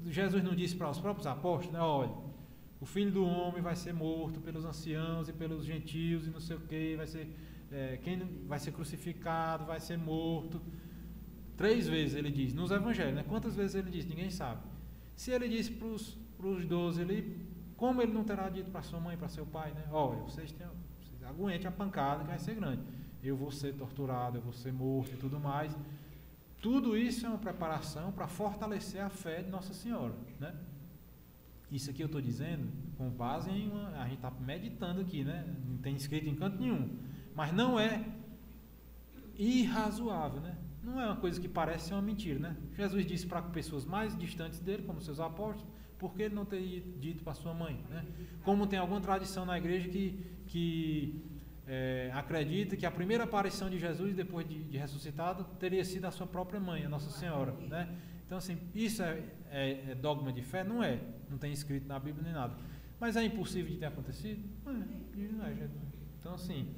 Jesus não disse para os próprios apóstolos, né? Olha, o Filho do Homem vai ser morto pelos anciãos e pelos gentios e não sei o que, vai ser... quem vai ser crucificado, vai ser morto. 3 vezes ele diz, nos evangelhos, né? Quantas vezes ele diz? Ninguém sabe. Se ele disse para os 12, como ele não terá dito para sua mãe, para seu pai, né? Olha, vocês aguentem a pancada que vai ser grande. Eu vou ser torturado, eu vou ser morto e tudo mais. Tudo isso é uma preparação para fortalecer a fé de Nossa Senhora, né? Isso aqui eu estou dizendo com base em a gente está meditando aqui, né? Não tem escrito em canto nenhum. Mas não é irrazoável, né? não é uma coisa que parece ser uma mentira, né? Jesus disse para pessoas mais distantes dele, como seus apóstolos, por que ele não teria dito para sua mãe, né? Como tem alguma tradição na igreja que acredita que a primeira aparição de Jesus depois de ressuscitado teria sido a sua própria mãe, a Nossa Senhora, né? Então assim, isso é dogma de fé? Não é, não tem escrito na Bíblia nem nada, mas é impossível de ter acontecido? Não é. Então assim,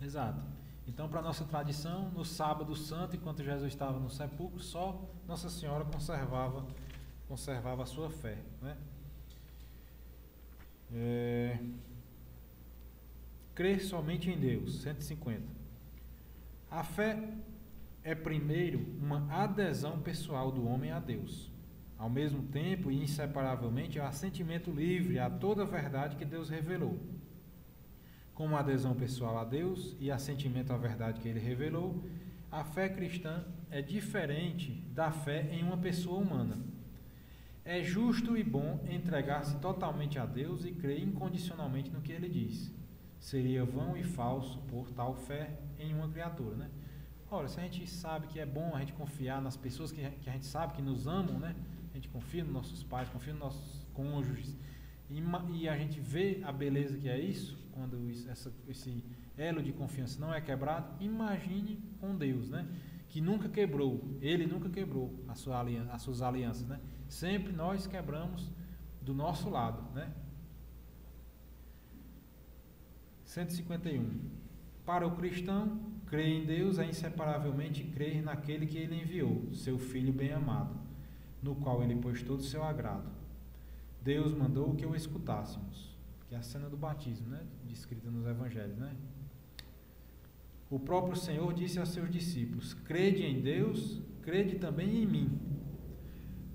exato. Então, para a nossa tradição, no sábado santo, enquanto Jesus estava no sepulcro, só Nossa Senhora conservava a sua fé, né? Crer somente em Deus, 150. A fé é primeiro uma adesão pessoal do homem a Deus. Ao mesmo tempo e inseparavelmente, é o assentimento livre a toda a verdade que Deus revelou. Como adesão pessoal a Deus e assentimento à verdade que Ele revelou, a fé cristã é diferente da fé em uma pessoa humana. É justo e bom entregar-se totalmente a Deus e crer incondicionalmente no que Ele diz. Seria vão e falso pôr tal fé em uma criatura, né? Ora, se a gente sabe que é bom a gente confiar nas pessoas que a gente sabe que nos amam, né? A gente confia nos nossos pais, confia nos nossos cônjuges, e a gente vê a beleza que é isso, quando esse elo de confiança não é quebrado. Imagine com Deus, né? Que nunca quebrou, Ele nunca quebrou as suas alianças, né? Sempre nós quebramos do nosso lado, né? 151. Para o cristão, crer em Deus é inseparavelmente crer naquele que Ele enviou, seu Filho bem-amado, no qual Ele pôs todo o seu agrado. Deus mandou que o escutássemos, que é a cena do batismo, né? Descrita nos evangelhos, né? O próprio Senhor disse aos seus discípulos: crede em Deus, crede também em mim.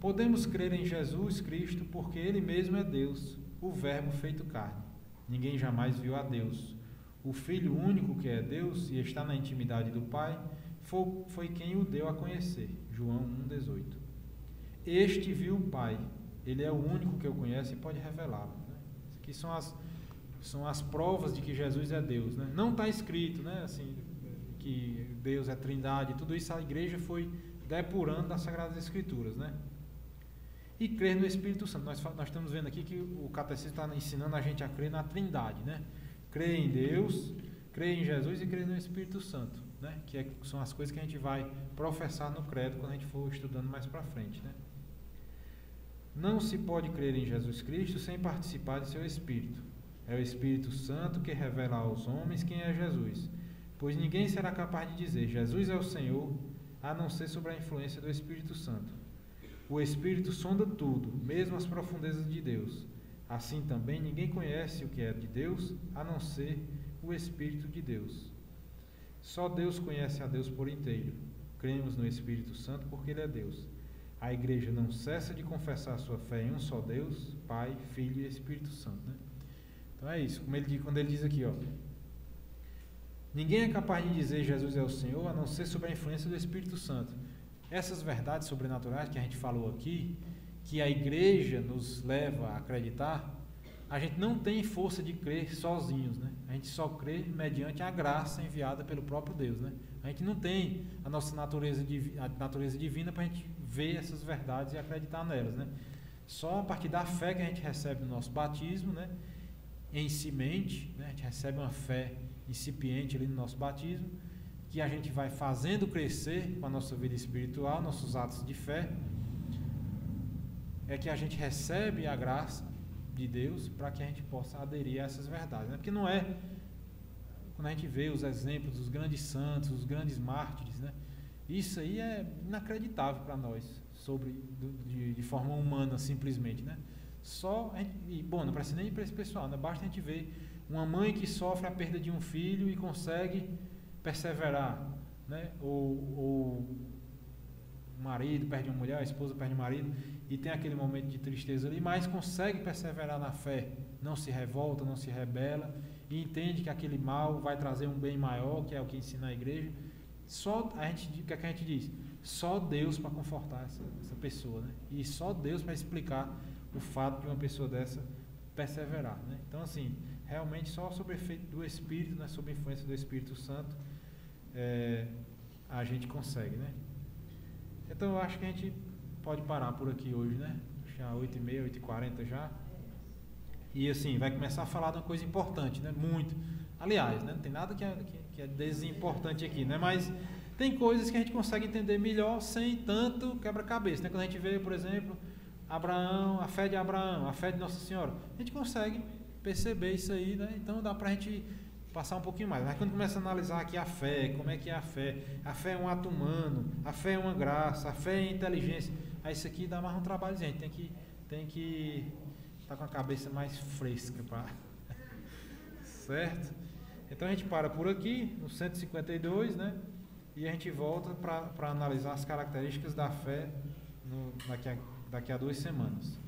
Podemos crer em Jesus Cristo porque Ele mesmo é Deus, o Verbo feito carne. Ninguém jamais viu a Deus. O Filho único que é Deus e está na intimidade do Pai foi quem o deu a conhecer. João 1,18. Este viu o Pai. Ele é o único que eu conheço e pode revelá-lo, né? Aqui são as provas de que Jesus é Deus, né? Não está escrito, né, assim, que Deus é Trindade. Tudo isso a igreja foi depurando das Sagradas Escrituras, né? E crer no Espírito Santo. Nós estamos vendo aqui que o catecismo está ensinando a gente a crer na Trindade, né? Crer em Deus, crer em Jesus e crer no Espírito Santo, né? Que são as coisas que a gente vai professar no credo quando a gente for estudando mais para frente, né? Não se pode crer em Jesus Cristo sem participar de seu Espírito. É o Espírito Santo que revela aos homens quem é Jesus, pois ninguém será capaz de dizer Jesus é o Senhor, a não ser sob a influência do Espírito Santo. O Espírito sonda tudo, mesmo as profundezas de Deus. Assim também ninguém conhece o que é de Deus, a não ser o Espírito de Deus. Só Deus conhece a Deus por inteiro. Cremos no Espírito Santo porque Ele é Deus. A igreja não cessa de confessar a sua fé em um só Deus, Pai, Filho e Espírito Santo, né? Então é isso, quando ele diz aqui, ó, ninguém é capaz de dizer Jesus é o Senhor, a não ser sob a influência do Espírito Santo. Essas verdades sobrenaturais que a gente falou aqui, que a igreja nos leva a acreditar, a gente não tem força de crer sozinhos, né? A gente só crê mediante a graça enviada pelo próprio Deus, né? A gente não tem a nossa natureza divina para a gente ver essas verdades e acreditar nelas, né? Só a partir da fé que a gente recebe no nosso batismo, né? Em semente, né? A gente recebe uma fé incipiente ali no nosso batismo, que a gente vai fazendo crescer com a nossa vida espiritual, nossos atos de fé, é que a gente recebe a graça de Deus para que a gente possa aderir a essas verdades, né? Porque não é, quando a gente vê os exemplos dos grandes santos, os grandes mártires, né? Isso aí é inacreditável para nós, de forma humana simplesmente, né? Não precisa nem ir para esse pessoal, né? Basta a gente ver uma mãe que sofre a perda de um filho e consegue perseverar, né? Ou o marido perde uma mulher, a esposa perde um marido e tem aquele momento de tristeza ali, mas consegue perseverar na fé, não se revolta, não se rebela e entende que aquele mal vai trazer um bem maior, que é o que ensina a igreja. O que é que a gente diz? Só Deus para confortar essa pessoa, né? E só Deus para explicar o fato de uma pessoa dessa perseverar, né? Então assim, realmente só sob efeito do Espírito, né, sob a influência do Espírito Santo, a gente consegue, né? Então eu acho que a gente pode parar por aqui hoje, né? Já 8h30, 8h40 já. E assim, vai começar a falar de uma coisa importante, né? Muito. Aliás, né? Não tem nada que é desimportante aqui, né? Mas tem coisas que a gente consegue entender melhor sem tanto quebra-cabeça, né? Quando a gente vê, por exemplo, Abraão, a fé de Abraão, a fé de Nossa Senhora, a gente consegue perceber isso aí, né? Então dá pra gente passar um pouquinho mais. Mas quando começa a analisar aqui a fé, como é que é a fé é um ato humano, a fé é uma graça, a fé é inteligência, aí isso aqui dá mais um trabalho, gente. Tem que estar com a cabeça mais fresca, certo? Então a gente para por aqui, no 152, né? E a gente volta para analisar as características da fé daqui a 2 semanas.